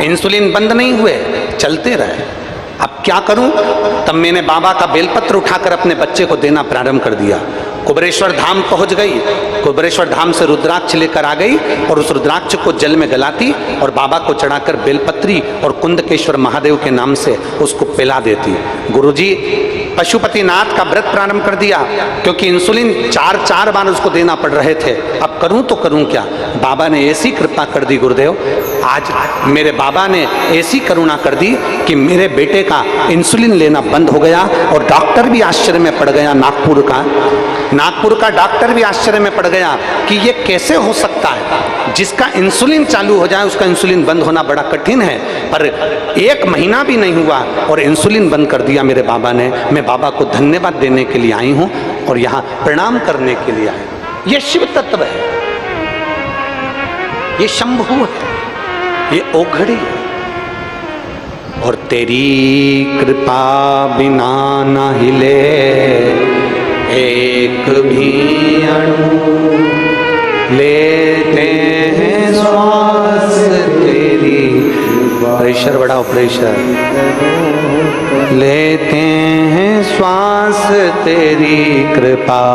इंसुलिन बंद नहीं हुए, चलते रहे। अब क्या करूं? तब मैंने बाबा का बेलपत्र उठाकर अपने बच्चे को देना प्रारंभ कर दिया। कुबेरेश्वर धाम पहुंच गई। कुबेरेश्वर धाम से रुद्राक्ष लेकर आ गई और उस रुद्राक्ष को जल में गलाती और बाबा को चढ़ाकर बेलपत्री और कुंदकेश्वर महादेव के नाम से उसको पिला देती। गुरुजी पशुपतिनाथ का व्रत प्रारंभ कर दिया क्योंकि इंसुलिन 4 बार उसको देना पड़ रहे थे। अब करूं तो करूं क्या? बाबा ने ऐसी कृपा कर दी गुरुदेव, आज मेरे बाबा ने ऐसी करुणा कर दी कि मेरे बेटे का इंसुलिन लेना बंद हो गया। और डॉक्टर भी आश्चर्य में पड़ गया। नागपुर का डॉक्टर भी आश्चर्य में पड़ गया कि ये कैसे हो सकता है। जिसका इंसुलिन चालू हो जाए उसका इंसुलिन बंद होना बड़ा कठिन है, पर 1 महीना भी नहीं हुआ और इंसुलिन बंद कर दिया मेरे बाबा ने। मैं बाबा को धन्यवाद देने के लिए आई हूँ और यहाँ प्रणाम करने के लिए आई। ये शिव तत्व है, ये शंभु है, ये ओघड़ी है। और तेरी कृपा बिना न हिले एक भी अणु, लेते हैं श्वास तेरी। प्रेशर बढ़ाओ, प्रेशर। लेते हैं श्वास तेरी कृपा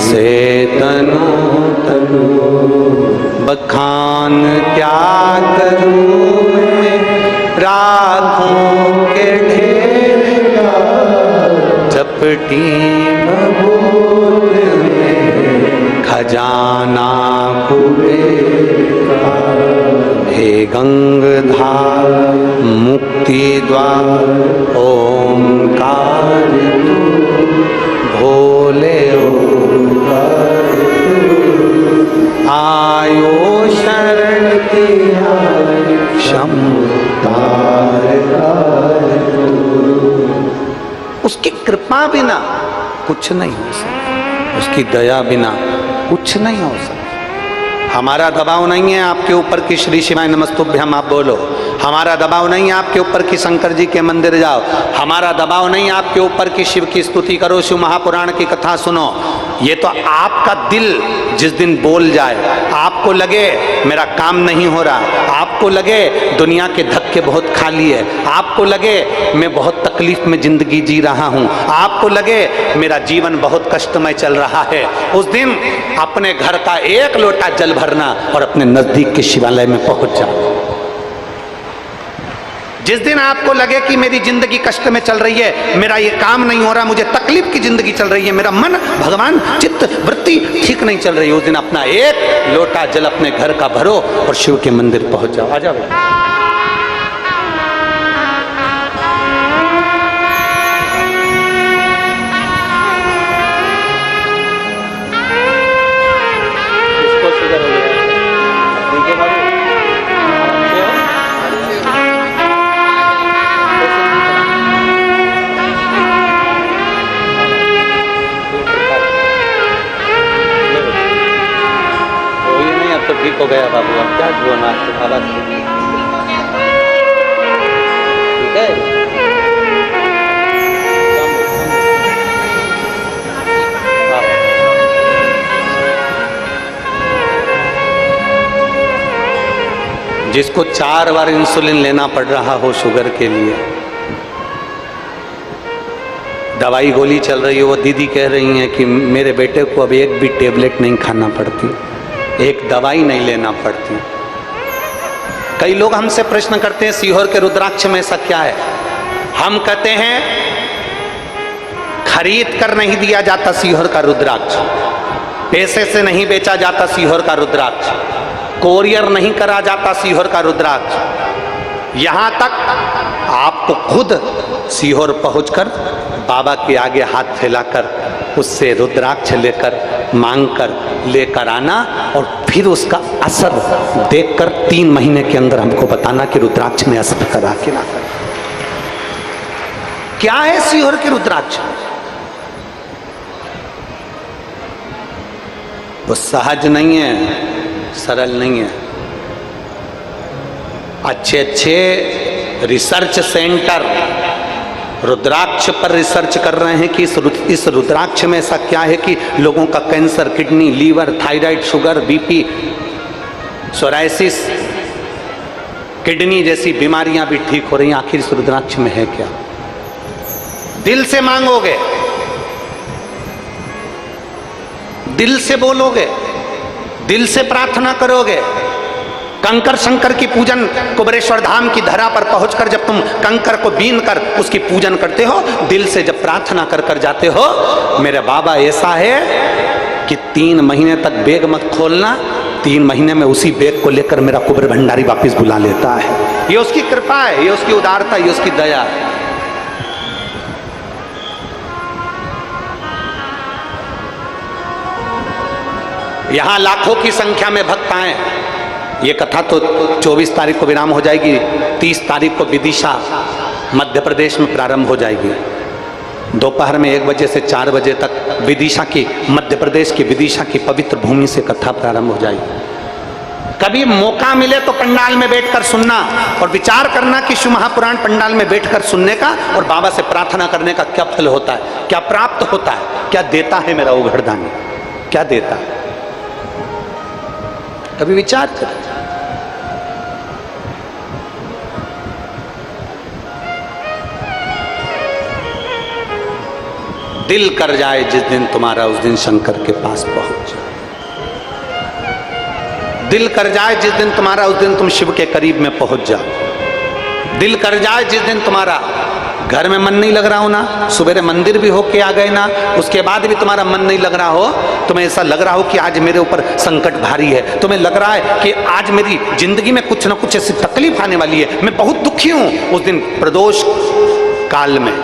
से तनु तनु। बखान क्या करूं मैं राखों के ढेर का, चपटी भभूत में खजाना कुबेर। हे गंगधार मुक्ति द्वार ओंकार तू, भोले ओंकार तू। आयो शरण तिहार क्षमतार तू। उसकी कृपा बिना कुछ नहीं हो सकता, उसकी दया बिना कुछ नहीं हो सकता। हमारा दबाव नहीं है आपके ऊपर कि श्री शिवाय नमस्तुभ्यम आप बोलो। हमारा दबाव नहीं है आपके ऊपर कि शंकर जी के मंदिर जाओ। हमारा दबाव नहीं है आपके ऊपर कि शिव की स्तुति करो, शिव महापुराण की कथा सुनो। ये तो आपका दिल जिस दिन बोल जाए, आपको लगे मेरा काम नहीं हो रहा, आपको लगे दुनिया के धक्के बहुत खाली है, आपको लगे मैं बहुत तकलीफ में जिंदगी जी रहा हूँ, आपको लगे मेरा जीवन बहुत कष्टमय चल रहा है, उस दिन अपने घर का 1 लोटा जल भरना और अपने नजदीक के शिवालय में पहुंच जाओ। जिस दिन आपको लगे कि मेरी जिंदगी कष्ट में चल रही है, मेरा ये काम नहीं हो रहा, मुझे तकलीफ की जिंदगी चल रही है, मेरा मन भगवान चित्त वृत्ति ठीक नहीं चल रही, उस दिन अपना 1 लोटा जल अपने घर का भरो और शिव के मंदिर पहुंच जाओ। आ जाओ। तो ठीक हो गया बाबू, अब क्या रोना बाबा से, ठीक है। जिसको 4 बार इंसुलिन लेना पड़ रहा हो शुगर के लिए, दवाई गोली चल रही है, वो दीदी कह रही हैं कि मेरे बेटे को अब एक भी टेबलेट नहीं खाना पड़ती, एक दवाई नहीं लेना पड़ती। कई लोग हमसे प्रश्न करते हैं सीहोर के रुद्राक्ष में ऐसा क्या है। हम कहते हैं खरीद कर नहीं दिया जाता सीहोर का रुद्राक्ष, पैसे से नहीं बेचा जाता सीहोर का रुद्राक्ष, कोरियर नहीं करा जाता सीहोर का रुद्राक्ष। यहां तक आपको खुद सीहोर पहुंचकर बाबा के आगे हाथ फैलाकर उससे रुद्राक्ष लेकर मांगकर लेकर आना और फिर उसका असर देखकर 3 महीने के अंदर हमको बताना कि रुद्राक्ष में असर करा कि ना करा। क्या है सीहोर के रुद्राक्ष? वो सहज नहीं है, सरल नहीं है। अच्छे अच्छे रिसर्च सेंटर रुद्राक्ष पर रिसर्च कर रहे हैं कि इस रुद्राक्ष में ऐसा क्या है कि लोगों का cancer, kidney, liver, thyroid, sugar, BP, psoriasis, kidney जैसी बीमारियां भी ठीक हो रही हैं। आखिर इस रुद्राक्ष में है क्या? दिल से मांगोगे, दिल से बोलोगे, दिल से प्रार्थना करोगे। कंकर शंकर की पूजन कुबेरेश्वर धाम की धरा पर पहुंचकर जब तुम कंकर को बीन कर उसकी पूजन करते हो, दिल से जब प्रार्थना कर कर जाते हो, मेरे बाबा ऐसा है कि 3 महीने तक बैग मत खोलना, 3 महीने में उसी बैग को लेकर मेरा कुबेर भंडारी वापिस बुला लेता है। ये उसकी कृपा है, ये उसकी उदारता, ये उसकी दया है। यहां लाखों की संख्या में भक्त आए। ये कथा तो 24 तारीख को विराम हो जाएगी, 30 तारीख को विदिशा मध्य प्रदेश में प्रारंभ हो जाएगी। दोपहर में 1 बजे से 4 बजे तक विदिशा की, मध्य प्रदेश की विदिशा की पवित्र भूमि से कथा प्रारंभ हो जाएगी। कभी मौका मिले तो पंडाल में बैठकर सुनना और विचार करना कि शिव महापुराण पंडाल में बैठकर सुनने का और बाबा से प्रार्थना करने का क्या फल होता है, क्या प्राप्त होता है, क्या देता है मेरा उघड़दानी, क्या देता है। कभी विचार करें। दिल कर जाए जिस दिन तुम्हारा, उस दिन शंकर के पास पहुंच जाओ। दिल कर जाए जिस दिन तुम्हारा, उस दिन तुम शिव के करीब में पहुंच जाओ। दिल कर जाए जिस दिन तुम्हारा घर में मन नहीं लग रहा हो ना, सुबह मंदिर भी होके आ गए ना, उसके बाद भी तुम्हारा मन नहीं लग रहा हो, तुम्हें ऐसा लग रहा हो कि आज मेरे ऊपर संकट भारी है, तुम्हें लग रहा है कि आज मेरी जिंदगी में कुछ ना कुछ ऐसी तकलीफ आने वाली है, मैं बहुत दुखी हूं, उस दिन प्रदोष काल में,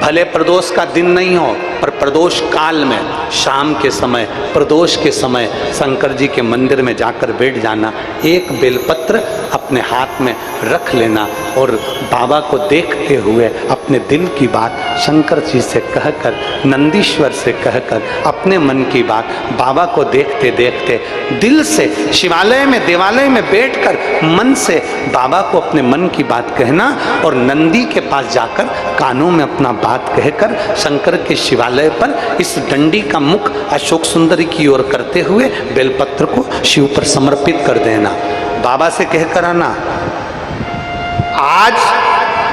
भले प्रदोष का दिन नहीं हो पर प्रदोष काल में, शाम के समय, प्रदोष के समय शंकर जी के मंदिर में जाकर बैठ जाना, एक बेलपत्र अपने हाथ में रख लेना और बाबा को देखते हुए अपने दिल की बात शंकर जी से कहकर, नंदीश्वर से कहकर, अपने मन की बात बाबा को देखते देखते दिल से शिवालय में, देवालय में बैठकर मन से बाबा को अपने मन की बात कहना और नंदी के पास जाकर कानों में अपना बात कहकर शंकर के शिवालय पर इस डंडी का मुख अशोक सुंदरी की ओर करते हुए बेलपत्र को शिव पर समर्पित कर देना। बाबा से कहकर आना, आज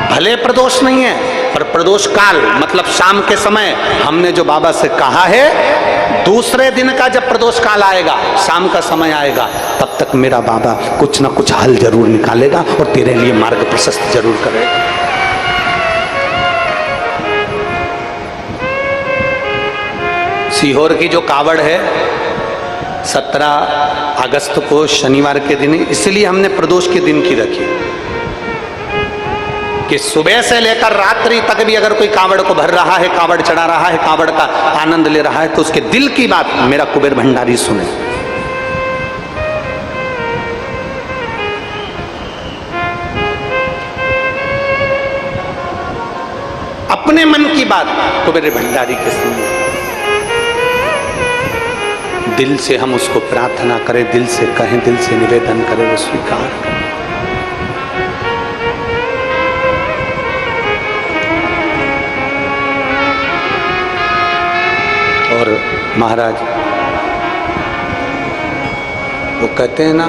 भले प्रदोष नहीं है पर प्रदोष काल मतलब शाम के समय हमने जो बाबा से कहा है, दूसरे दिन का जब प्रदोष काल आएगा, शाम का समय आएगा, तब तक मेरा बाबा कुछ ना कुछ हल जरूर निकालेगा और तेरे लिए मार्ग प्रशस्त जरूर करेगा। सीहोर की जो कावड़ है 17 अगस्त को शनिवार के दिन, इसलिए हमने प्रदोष के दिन की रखी कि सुबह से लेकर रात्रि तक भी अगर कोई कावड़ को भर रहा है, कावड़ चढ़ा रहा है, कावड़ का आनंद ले रहा है, तो उसके दिल की बात मेरा कुबेर भंडारी सुने। अपने मन की बात कुबेर भंडारी के सुने। दिल से हम उसको प्रार्थना करें, दिल से कहें, दिल से निवेदन करें, वो स्वीकार करें। और महाराज वो कहते हैं ना,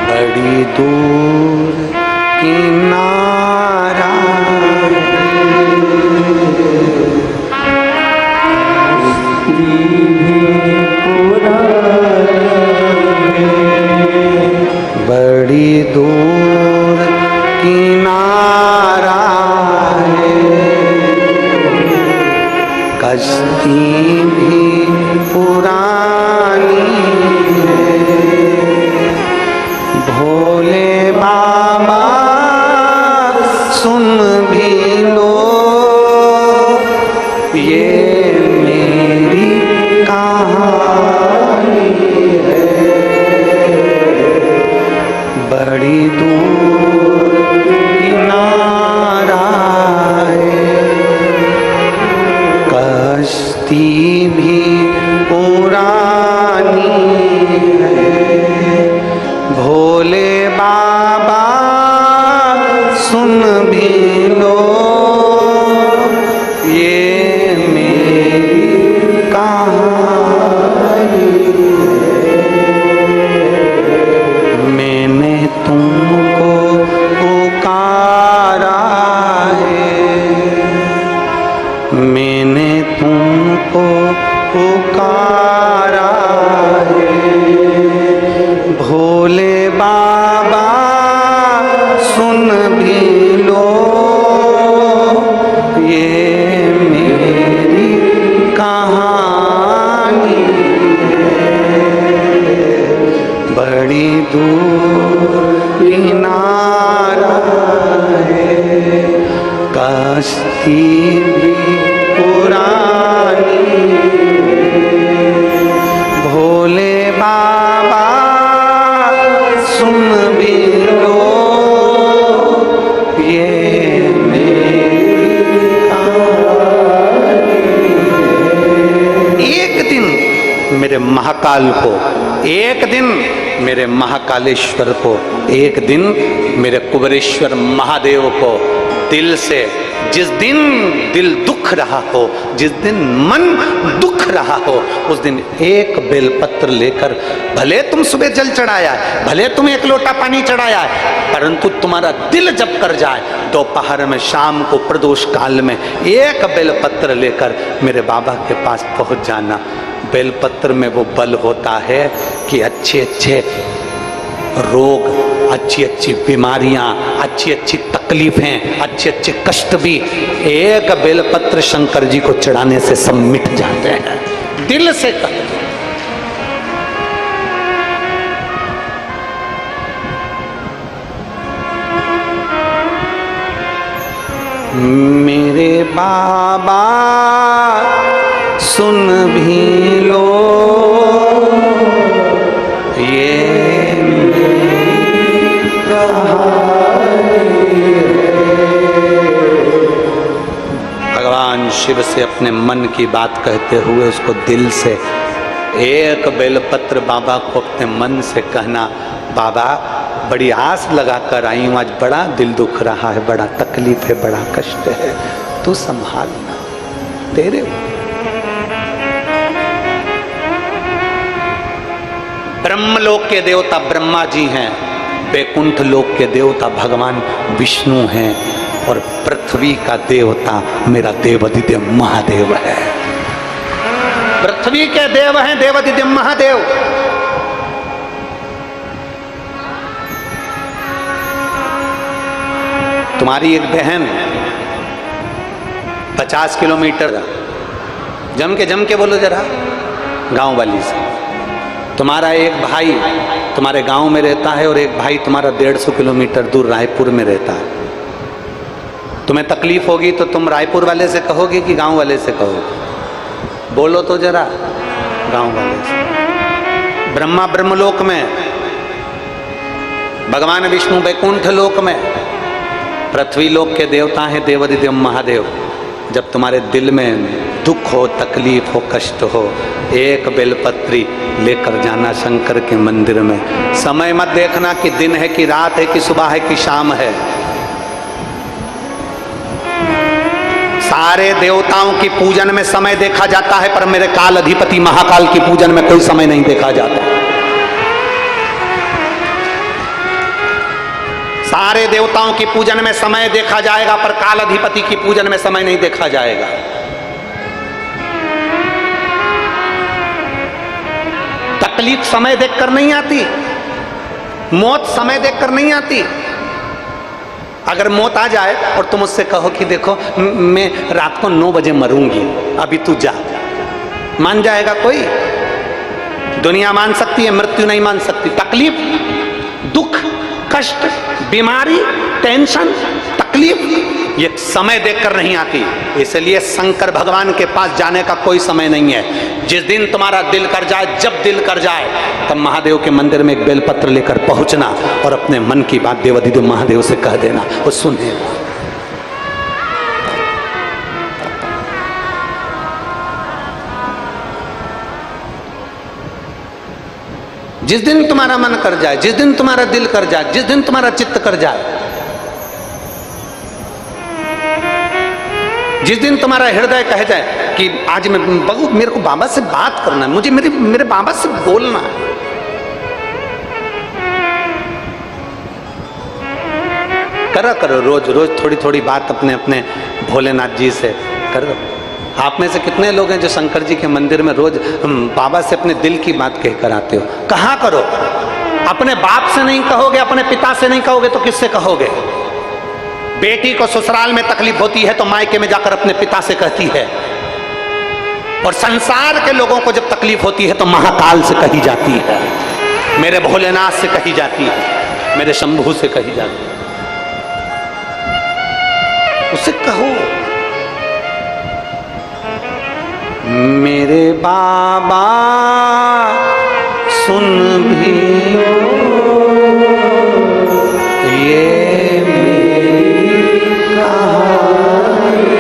बड़ी दूर किनारा बड़ी दूर किनारा है, कश्ती भी पुरानी है, भोले बाबा सुन भी लो ये मेरी कहानी है, बड़ी दूर किनारा है, कश्ती भी पुरानी है, भोले बाबा सुन भी लो ये मेरी कहानी है, मैंने तुमको पुकारा है, मैंने तुमको पुकारा है, भोले बाबा सुन भी लो ये मेरी कहानी है, बड़ी दूर किनारा है, कश्ती भी पुरानी है, भोले बाबा सुन भी लो ये मेरी कहानी है। एक दिन मेरे महाकाल को, एक दिन मेरे महाकालेश्वर को, एक दिन मेरे कुबेरेश्वर महादेव को दिल से, जिस दिन दिल दुख रहा हो, जिस दिन मन दुख रहा हो, उस दिन एक बेलपत्र लेकर, भले तुम सुबह जल चढ़ाया है, भले तुम एक लोटा पानी चढ़ाया है, परंतु तुम्हारा दिल जब कर जाए, दोपहर में, शाम को, प्रदोष काल में एक बेलपत्र लेकर मेरे बाबा के पास पहुंच जाना। बेलपत्र में वो बल होता है कि अच्छे अच्छे रोग, अच्छी अच्छी बीमारियां, अच्छी अच्छी तकलीफें, अच्छे अच्छे कष्ट भी एक बेलपत्र शंकर जी को चढ़ाने से सब मिट जाते हैं। दिल से कहते हैं। मेरे बाबा सुन भी लो ये भगवान शिव से अपने मन की बात कहते हुए उसको दिल से एक बेलपत्र बाबा को अपने मन से कहना, बाबा बड़ी आस लगाकर आई हूँ, आज बड़ा दिल दुख रहा है, बड़ा तकलीफ है, बड़ा कष्ट है, तू संभालना, तेरे ब्रह्मलोक के देवता ब्रह्मा जी हैं, बैकुंठ लोक के देवता भगवान विष्णु हैं, और पृथ्वी का देवता मेरा देवादिदेव महादेव है। पृथ्वी के देव हैं देवादिदेव महादेव। तुम्हारी एक बहन 50 किलोमीटर, जम के बोलो जरा, गांव वाली से। तुम्हारा एक भाई तुम्हारे गांव में रहता है और एक भाई तुम्हारा 150 किलोमीटर दूर रायपुर में रहता है। तुम्हें तकलीफ होगी तो तुम रायपुर वाले से कहोगे कि गांव वाले से कहोगे? बोलो तो जरा, गांव वाले से। ब्रह्मा ब्रह्मलोक में, भगवान विष्णु बैकुंठ लोक में, पृथ्वी लोक के देवता हैं देवादिदेव महादेव। जब तुम्हारे दिल में दुख हो, तकलीफ हो, कष्ट हो, एक बेलपत्री लेकर जाना शंकर के मंदिर में। समय मत देखना कि दिन है कि रात है कि सुबह है कि शाम है। सारे देवताओं की पूजन में समय देखा जाता है, पर मेरे काल अधिपति महाकाल की पूजन में कोई समय नहीं देखा जाता। सारे देवताओं की पूजन में समय देखा जाएगा, पर काल अधिपति की पूजन में समय नहीं देखा जाएगा। तकलीफ समय देखकर नहीं आती, मौत समय देखकर नहीं आती। अगर मौत आ जाए और तुम उससे कहो कि देखो मैं रात को 9 बजे मरूंगी, अभी तू जा, मान जाएगा कोई? दुनिया मान सकती है, मृत्यु नहीं मान सकती। तकलीफ, दुख, कष्ट, बीमारी, टेंशन, तकलीफ ये समय देखकर नहीं आती। इसलिए शंकर भगवान के पास जाने का कोई समय नहीं है। जिस दिन तुम्हारा दिल कर जाए, जब दिल कर जाए, तब महादेव के मंदिर में एक बेलपत्र लेकर पहुंचना और अपने मन की बात देवाधिदेव महादेव से कह देना, वो सुनेगा। जिस दिन तुम्हारा मन कर जाए, जिस दिन तुम्हारा दिल कर जाए, जिस दिन तुम्हारा चित्त कर जाए, जिस दिन तुम्हारा हृदय कह जाए कि आज मैं बहू मेरे को बाबा से बात करना है, मुझे मेरे बाबा से बोलना है, करा करो रोज रोज थोड़ी थोड़ी बात अपने अपने भोलेनाथ जी से करो। आप में से कितने लोग हैं जो शंकर जी के मंदिर में रोज बाबा से अपने दिल की बात कह कर आते हो? कहाँ करो? अपने बाप से नहीं कहोगे, अपने पिता से नहीं कहोगे तो किससे कहोगे? बेटी को ससुराल में तकलीफ होती है तो मायके में जाकर अपने पिता से कहती है, और संसार के लोगों को जब तकलीफ होती है तो महाकाल से कही जाती है, मेरे भोलेनाथ से कही जाती है, मेरे शंभू से कही जाती है। उसे कहो मेरे बाबा सुन भी ये मेरी कहानी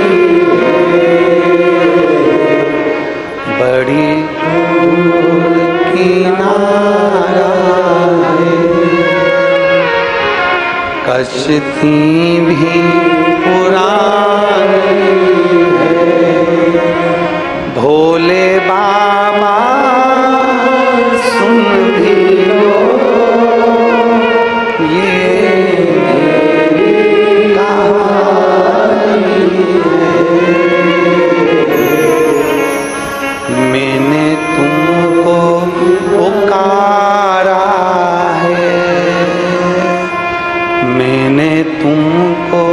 बड़ी दूर किनारा है, कश्ती भी पुरानी भोले बाबा सुन भी लो ये मेरी कहानी है। मैंने तुमको पुकारा है, मैंने तुमको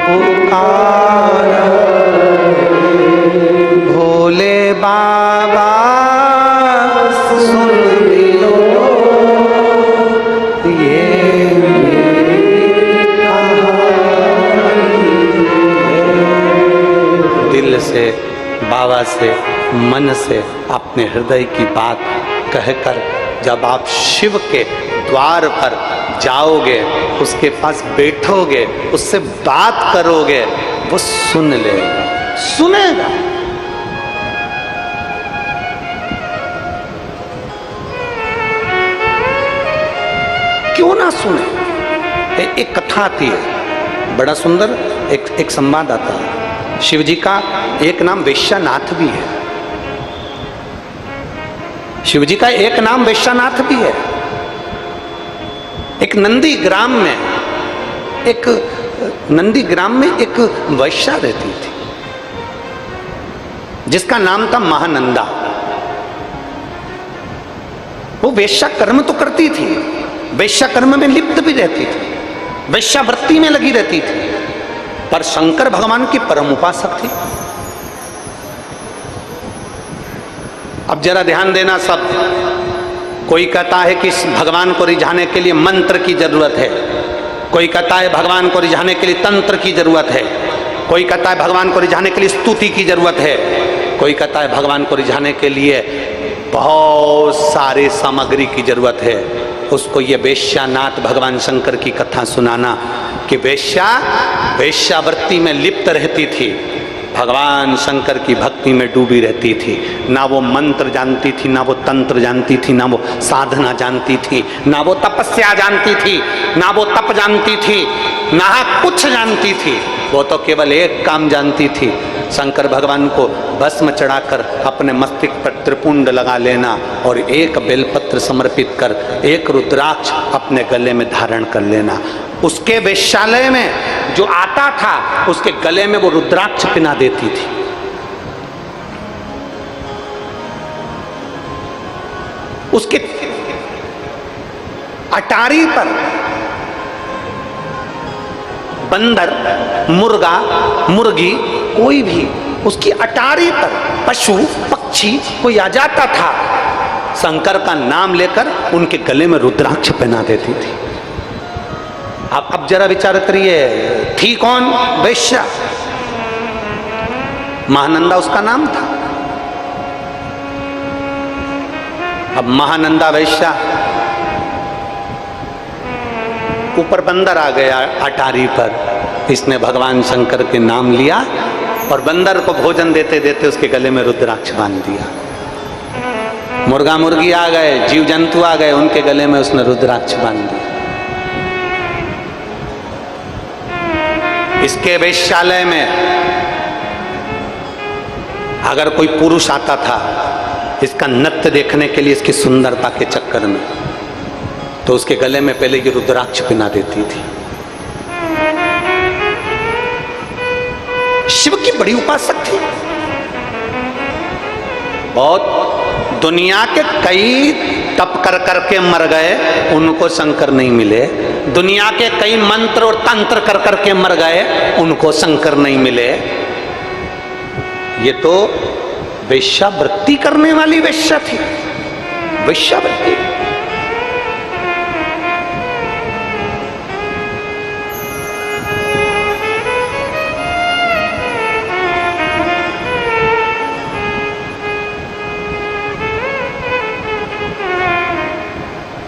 पुकारा, भोले बाबा सुन भी लो ये मेरी कहानी है। दिल से, बाबा से, मन से अपने हृदय की बात कहकर जब आप शिव के द्वार पर जाओगे, उसके पास बैठोगे, उससे बात करोगे, वो सुन लेगा, सुनेगा। क्यों ना सुने? एक कथा आती है, बड़ा सुंदर एक संवाद आता है। शिव जी का एक नाम वैश्यनाथ भी है, शिव जी का एक नाम वैश्यनाथ भी है। एक नंदी ग्राम में एक वैश्या रहती थी जिसका नाम था महानंदा। वो वैश्या कर्म तो करती थी, वैश्या कर्म में लिप्त भी रहती थी, वैश्यावृत्ति में लगी रहती थी, पर शंकर भगवान की परम उपासक थी। अब जरा ध्यान देना सब, कोई कहता है कि भगवान को रिझाने के लिए मंत्र की जरूरत है, कोई कहता है भगवान को रिझाने के लिए तंत्र की जरूरत है, कोई कहता है भगवान को रिझाने के लिए स्तुति की जरूरत है, कोई कहता है भगवान को रिझाने के लिए बहुत सारी सामग्री की जरूरत है। उसको ये वेश्यानाथ भगवान शंकर की कथा सुनाना कि वेश्यावृत्ति में लिप्त रहती थी, भगवान शंकर की भक्ति में डूबी रहती थी। ना वो मंत्र जानती थी, ना वो तंत्र जानती थी, ना वो साधना जानती थी, ना वो तपस्या जानती थी, ना वो तप जानती थी, ना कुछ जानती थी। वो तो केवल एक काम जानती थी, शंकर भगवान को भस्म चढ़ाकर अपने मस्तिष्क पर त्रिपुंड लगा लेना और एक बेलपत्र समर्पित कर एक रुद्राक्ष अपने गले में धारण कर लेना। उसके वेश्यालय में जो आता था उसके गले में वो रुद्राक्ष पिना देती थी। उसके अटारी पर बंदर, मुर्गा, मुर्गी, कोई भी उसकी अटारी पर पशु पक्षी कोई आ जाता था, शंकर का नाम लेकर उनके गले में रुद्राक्ष पहना देती थी। अब जरा विचार करिए, थी कौन? वैश्या। महानंदा उसका नाम था। अब महानंदा वैश्या, ऊपर बंदर आ गया अटारी पर, इसने भगवान शंकर के नाम लिया और बंदर को भोजन देते देते उसके गले में रुद्राक्ष बांध दिया। मुर्गा मुर्गी आ गए, जीव जंतु आ गए, उनके गले में उसने रुद्राक्ष बांध दिया। इसके वेश्यालय में अगर कोई पुरुष आता था इसका नृत्य देखने के लिए, इसकी सुंदरता के चक्कर में, तो उसके गले में पहले ये रुद्राक्ष पिना देती थी। शिव की बड़ी उपासक थी। बहुत दुनिया के कई तप कर करके मर गए, उनको शंकर नहीं मिले। दुनिया के कई मंत्र और तंत्र कर करके मर गए, उनको शंकर नहीं मिले। ये तो वेश्यावृत्ति करने वाली वेश्या थी, वेश्यावृत्ति।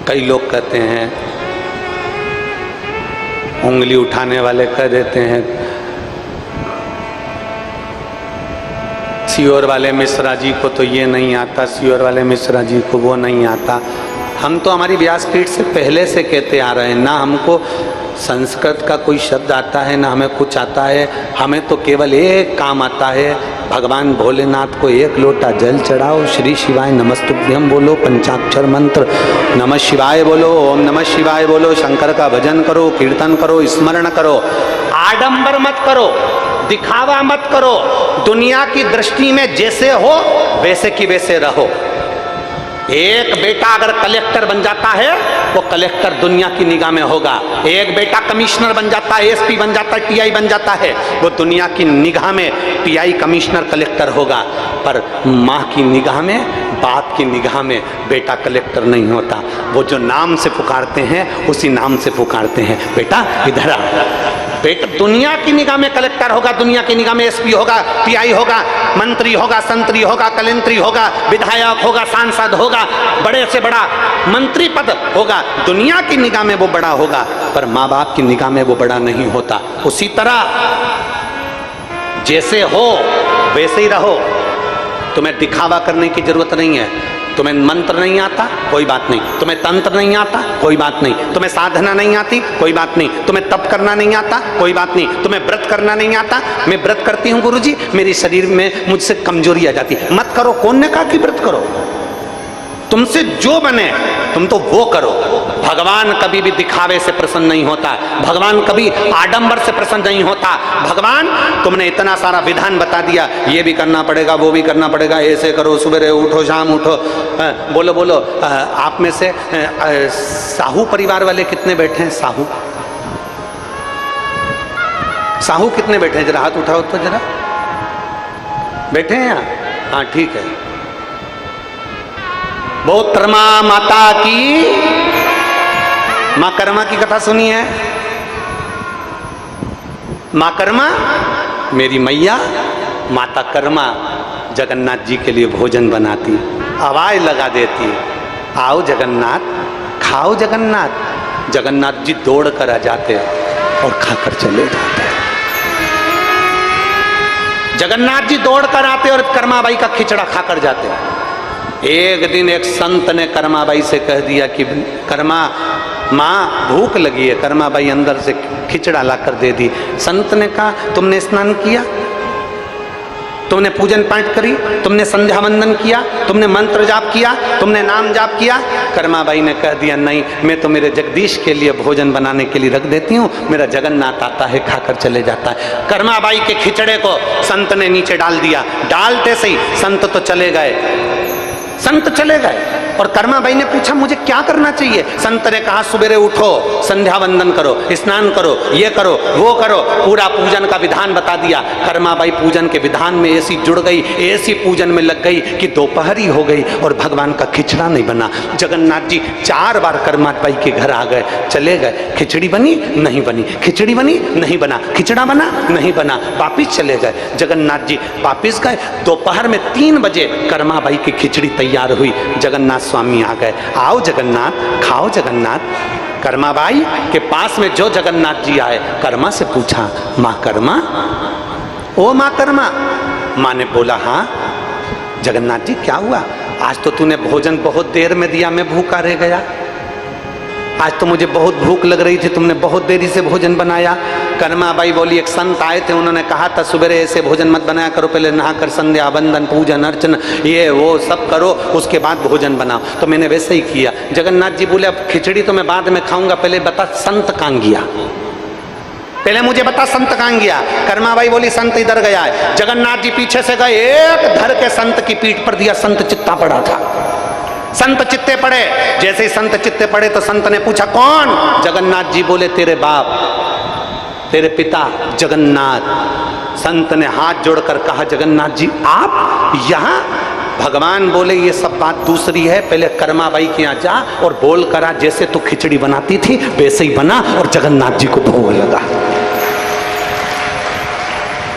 कई लोग कहते हैं, उंगली उठाने वाले कह देते हैं, सियोर वाले मिश्रा जी को तो ये नहीं आता, सियोर वाले मिश्रा जी को वो नहीं आता। हम तो हमारी व्यासपीठ से पहले से कहते आ रहे हैं, ना हमको संस्कृत का कोई शब्द आता है, ना हमें कुछ आता है। हमें तो केवल एक काम आता है, भगवान भोलेनाथ को एक लोटा जल चढ़ाओ, श्री शिवाय नमस्तुभ्यम बोलो, पंचाक्षर मंत्र नमः शिवाय बोलो, ओम नमः शिवाय बोलो, शंकर का भजन करो, कीर्तन करो, स्मरण करो। आडंबर मत करो, दिखावा मत करो। दुनिया की दृष्टि में जैसे हो वैसे की वैसे रहो। एक बेटा अगर कलेक्टर बन जाता है, वो कलेक्टर दुनिया की निगाह में होगा। एक बेटा कमिश्नर बन जाता है, एसपी बन जाता है, टीआई बन जाता है, वो दुनिया की निगाह में टीआई, कमिश्नर, कलेक्टर होगा। पर माँ की निगाह में, बाप की निगाह में बेटा कलेक्टर नहीं होता। वो जो नाम से पुकारते हैं उसी नाम से पुकारते हैं, बेटा इधर आ। बेटा दुनिया की निगाह में कलेक्टर होगा, दुनिया की निगाह में एसपी होगा, टीआई होगा, मंत्री होगा, संतरी होगा, कलेंत्री होगा, विधायक होगा, सांसद होगा, बड़े से बड़ा मंत्री पद होगा। दुनिया की निगाह में वो बड़ा होगा, पर माँ बाप की निगाह में वो बड़ा नहीं होता। उसी तरह जैसे हो वैसे ही रहो। तुम्हें दिखावा करने की जरूरत नहीं है। तुम्हें मंत्र नहीं आता, कोई बात नहीं। तुम्हें तंत्र नहीं आता, कोई बात नहीं। तुम्हें साधना नहीं आती, कोई बात नहीं। तुम्हें तप करना नहीं आता, कोई बात नहीं। तुम्हें व्रत करना नहीं आता, मैं व्रत करती हूँ गुरुजी, मेरे शरीर में मुझसे कमजोरी आ जाती है। मत करो। कौन ने कहा कि व्रत करो? तुमसे जो बने तुम तो वो करो। भगवान कभी भी दिखावे से प्रसन्न नहीं होता, भगवान कभी आडंबर से प्रसन्न नहीं होता। भगवान तुमने इतना सारा विधान बता दिया, ये भी करना पड़ेगा, वो भी करना पड़ेगा, ऐसे करो, सुबह उठो, शाम उठो। बोलो बोलो, आप में से साहू परिवार वाले कितने बैठे हैं? साहू साहू कितने बैठे हैं? जरा हाथ उठाओ तो जरा। बैठे हैं यहाँ? हाँ ठीक है। बहुतरमा माता की, माँ कर्मा की कथा सुनी है? माँ कर्मा मेरी मैया, माता कर्मा जगन्नाथ जी के लिए भोजन बनाती, आवाज लगा देती, आओ जगन्नाथ, खाओ जगन्नाथ। जगन्नाथ जी दौड़ कर आ जाते और खाकर चले जाते। जगन्नाथ जी दौड़ कर आते और कर्माबाई का खिचड़ा खाकर जाते। एक दिन एक संत ने कर्माबाई से कह दिया कि कर्मा माँ भूख लगी है। कर्माबाई अंदर से खिचड़ा लाकर दे दी। संत ने कहा तुमने स्नान किया, तुमने पूजन पाठ करी, तुमने संध्या वंदन किया, तुमने मंत्र जाप किया, तुमने नाम जाप किया? कर्माबाई ने कह दिया नहीं, मैं तो मेरे जगदीश के लिए भोजन बनाने के लिए रख देती हूँ, मेरा जगन्नाथ आता है खाकर चले जाता है। कर्माबाई के खिचड़े को संत ने नीचे डाल दिया। डालते से ही संत तो चले गए, संत चले गए। और कर्माबाई ने पूछा मुझे क्या करना चाहिए? संत ने कहा सुबेरे उठो, संध्या वंदन करो, स्नान करो, ये करो, वो करो, पूरा पूजन का विधान बता दिया। कर्माबाई पूजन के विधान में ऐसी जुड़ गई, ऐसी पूजन में लग गई कि दोपहरी हो गई और भगवान का खिचड़ा नहीं बना। जगन्नाथ जी 4 बार कर्माबाई के घर आ गए, चले गए। खिचड़ी बनी नहीं बनी, खिचड़ी बनी नहीं बना, खिचड़ा बना नहीं बना, वापिस चले गए। जगन्नाथ जी वापिस गए। दोपहर में 3 बजे कर्माबाई की खिचड़ी तैयार हुई। जगन्नाथ स्वामी आ गए, आओ जगन्नाथ, खाओ जगन्नाथ। कर्माबाई के पास में जो जगन्नाथ जी आए, कर्मा से पूछा माँ कर्मा, ओ माँ कर्मा। माँ ने बोला हाँ। जगन्नाथ जी क्या हुआ? आज तो तूने भोजन बहुत देर में दिया, मैं भूखा रह गया। आज तो मुझे बहुत भूख लग रही थी, तुमने बहुत देरी से भोजन बनाया। कर्माबाई बोली एक संत आए थे, उन्होंने कहा था सुबह ऐसे भोजन मत बनाया करो, पहले नहाकर संध्या वंदन पूजन अर्चन ये वो सब करो, उसके बाद भोजन बनाओ। तो मैंने वैसे ही किया। जगन्नाथ जी बोले अब खिचड़ी तो मैं बाद में खाऊंगा, पहले बता संत कहाँ गया, पहले मुझे बता संत कहाँ गया। कर्माबाई बोली संत इधर गया है। जगन्नाथ जी पीछे से गए, एक धर के संत की पीठ पर दिया, संत चित्ता पड़ा था। संत चित्ते पड़े। जैसे ही संत चित्ते पड़े तो संत ने पूछा कौन? जगन्नाथ जी बोले तेरे बाप, तेरे पिता जगन्नाथ। संत ने हाथ जोड़कर कहा जगन्नाथ जी आप यहाँ? भगवान बोले ये सब बात दूसरी है, पहले कर्माबाई के यहाँ जा और बोल करा जैसे तू खिचड़ी बनाती थी वैसे ही बना और जगन्नाथ जी को भोग लगा।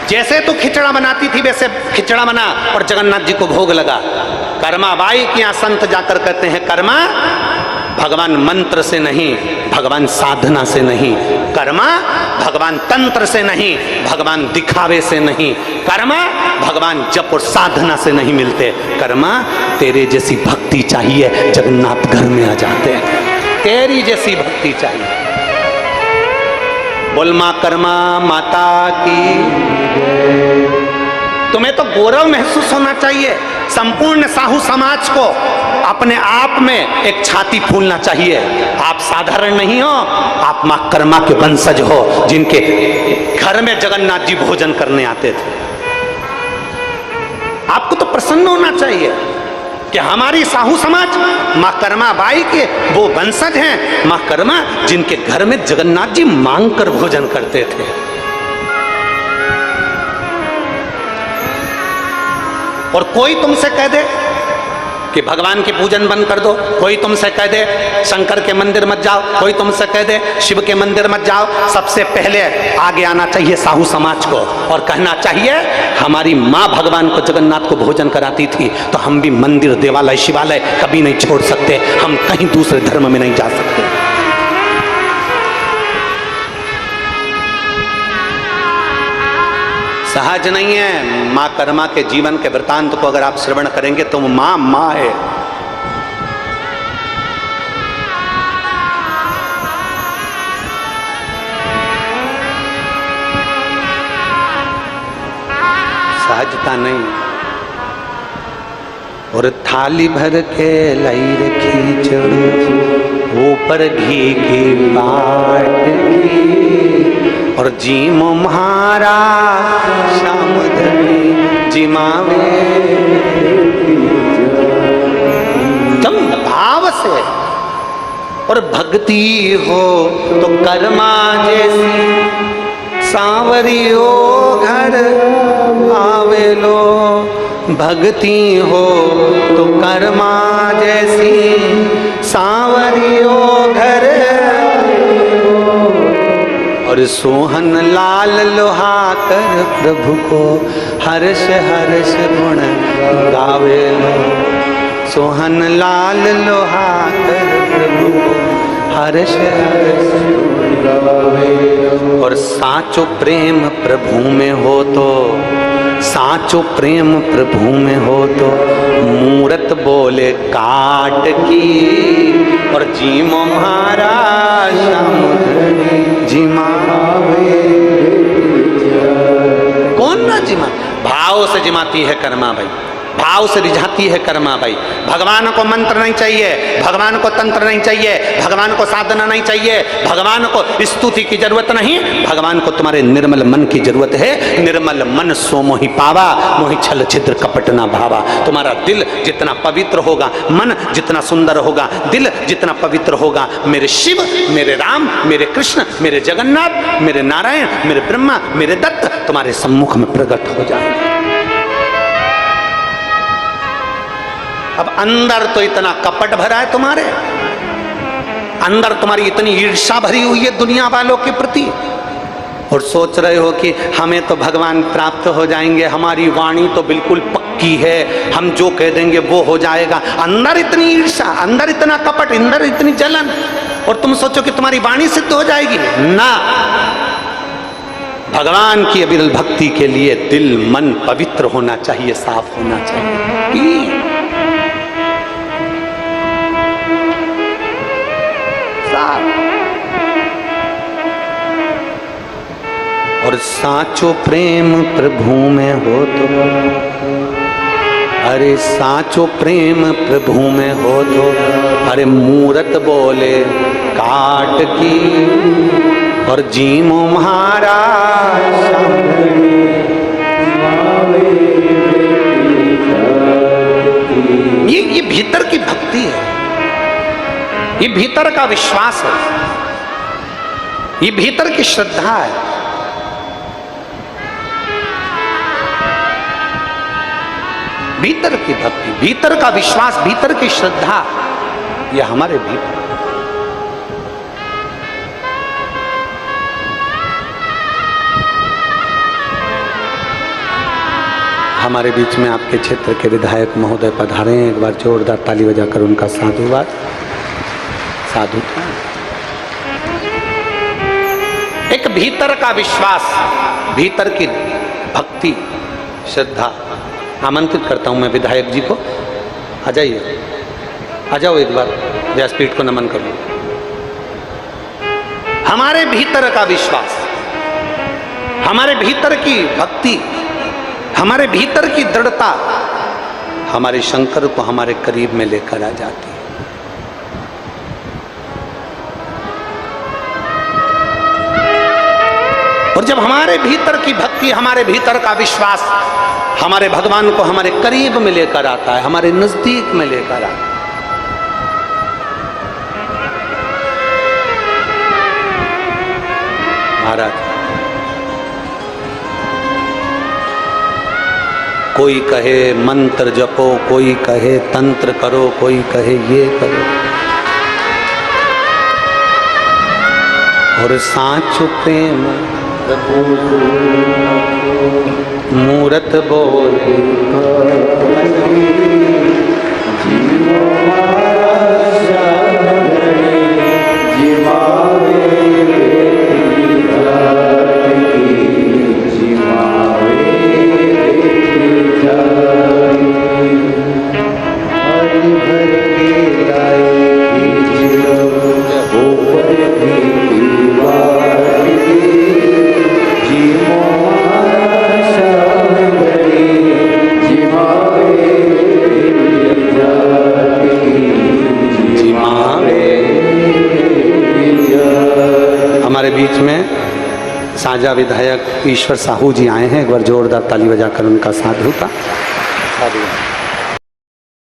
जैसे तू खिचड़ा बनाती थी वैसे खिचड़ा बना और जगन्नाथ जी को भोग लगा। कर्माबाई के यहाँ संत जाकर कहते हैं कर्मा भगवान मंत्र से नहीं, भगवान साधना से नहीं, कर्मा भगवान तंत्र से नहीं, भगवान दिखावे से नहीं, कर्मा भगवान जप और साधना से नहीं मिलते। कर्मा तेरे जैसी भक्ति चाहिए, जगन्नाथ घर में आ जाते हैं। तेरी जैसी भक्ति चाहिए। बोल मां कर्मा माता की। तुम्हें तो गौरव महसूस होना चाहिए। संपूर्ण साहू समाज को अपने आप में एक छाती फूलना चाहिए। आप साधारण नहीं हो, आप मां कर्मा के वंशज हो, जिनके घर में जगन्नाथ जी भोजन करने आते थे। आपको तो प्रसन्न होना चाहिए कि हमारी साहू समाज मां कर्मा बाई के वो वंशज हैं। मां कर्मा जिनके घर में जगन्नाथ जी मांग कर भोजन करते थे। और कोई तुमसे कह दे कि भगवान की पूजन बंद कर दो, कोई तुमसे कह दे शंकर के मंदिर मत जाओ, कोई तुमसे कह दे शिव के मंदिर मत जाओ, सबसे पहले आगे आना चाहिए साहू समाज को और कहना चाहिए हमारी माँ भगवान को जगन्नाथ को भोजन कराती थी तो हम भी मंदिर देवालय शिवालय कभी नहीं छोड़ सकते, हम कहीं दूसरे धर्म में नहीं जा सकते। सहज नहीं है। मां कर्मा के जीवन के वृतांत को अगर आप श्रवण करेंगे तो मां मां है। सहजता नहीं। और थाली भर के लाई रखी चढ़ो ऊपर घी की बाट की और जीम म्हारा श्याम धनी जिमावे। तुम भाव से और भक्ति हो तो कर्मा जैसी सांवरियो घर आवेलो। भक्ति हो तो कर्मा जैसी सांवरियो घर और सोहन लाल लोहाकर प्रभु को हर्ष हर्ष गुण गावे लो। सोहन लाल लोहाकर प्रभु को हर्ष हर्ष गुण गावे लो। और साचो प्रेम प्रभु में हो तो साचो प्रेम प्रभु में हो तो मूरत बोले काट की, और जीमो महाराज जिमा कौन ना जिमा, भाव से जिमाती है कर्मा भाई, भाव से रिझाती है कर्मा भाई। भगवान को मंत्र नहीं चाहिए, भगवान को तंत्र नहीं चाहिए, भगवान को साधना नहीं चाहिए, भगवान को स्तुति की जरूरत नहीं, भगवान को तुम्हारे निर्मल मन की जरूरत है। निर्मल मन सो मोहि पावा, मोहि छल छिद्र कपट ना भावा। तुम्हारा दिल जितना पवित्र होगा, मन जितना सुंदर होगा, दिल जितना पवित्र होगा, मेरे शिव, मेरे राम, मेरे कृष्ण, मेरे जगन्नाथ, मेरे नारायण, मेरे ब्रह्मा, मेरे दत्त तुम्हारे सम्मुख में प्रकट हो जाएंगे। अब अंदर तो इतना कपट भरा है तुम्हारे, अंदर तुम्हारी इतनी ईर्ष्या भरी हुई है दुनिया वालों के प्रति, और सोच रहे हो कि हमें तो भगवान प्राप्त हो जाएंगे, हमारी वाणी तो बिल्कुल पक्की है, हम जो कह देंगे वो हो जाएगा। अंदर इतनी ईर्ष्या, अंदर इतना कपट, अंदर इतनी जलन, और तुम सोचो कि तुम्हारी वाणी सिद्ध हो जाएगी ना। भगवान की अविरल भक्ति के लिए दिल मन पवित्र होना चाहिए, साफ होना चाहिए। और साचो प्रेम प्रभु में हो तो, अरे साचो प्रेम प्रभु में हो तो, अरे मूरत बोले काट की, और जीमो महाराज ये भीतर की भक्ति है, ये भीतर का विश्वास है, ये भीतर की श्रद्धा है। भीतर की भक्ति, भीतर का विश्वास, भीतर की श्रद्धा, यह हमारे भीतर। हमारे बीच में आपके क्षेत्र के विधायक महोदय पधारे हैं, एक बार जोरदार ताली बजाकर उनका साधुवाद। साधु था एक भीतर का विश्वास, भीतर की भक्ति, श्रद्धा। आमंत्रित करता हूं मैं विधायक जी को, आ जाइए, आ जाओ एक बार, व्यासपीठ को नमन करो। हमारे भीतर का विश्वास, हमारे भीतर की भक्ति, हमारे भीतर की दृढ़ता हमारे शंकर को हमारे करीब में लेकर आ जाती है। और जब हमारे भीतर की भक्ति, हमारे भीतर का विश्वास हमारे भगवान को हमारे करीब में लेकर आता है, हमारे नजदीक में लेकर आता है, महाराज कोई कहे मंत्र जपो, कोई कहे तंत्र करो, कोई कहे ये करो, और साचो प्रेम मूरत बोल बीच में साझा विधायक ईश्वर साहू जी आए हैं, एक बार जोरदार ताली बजाकर उनका साधु का साधु।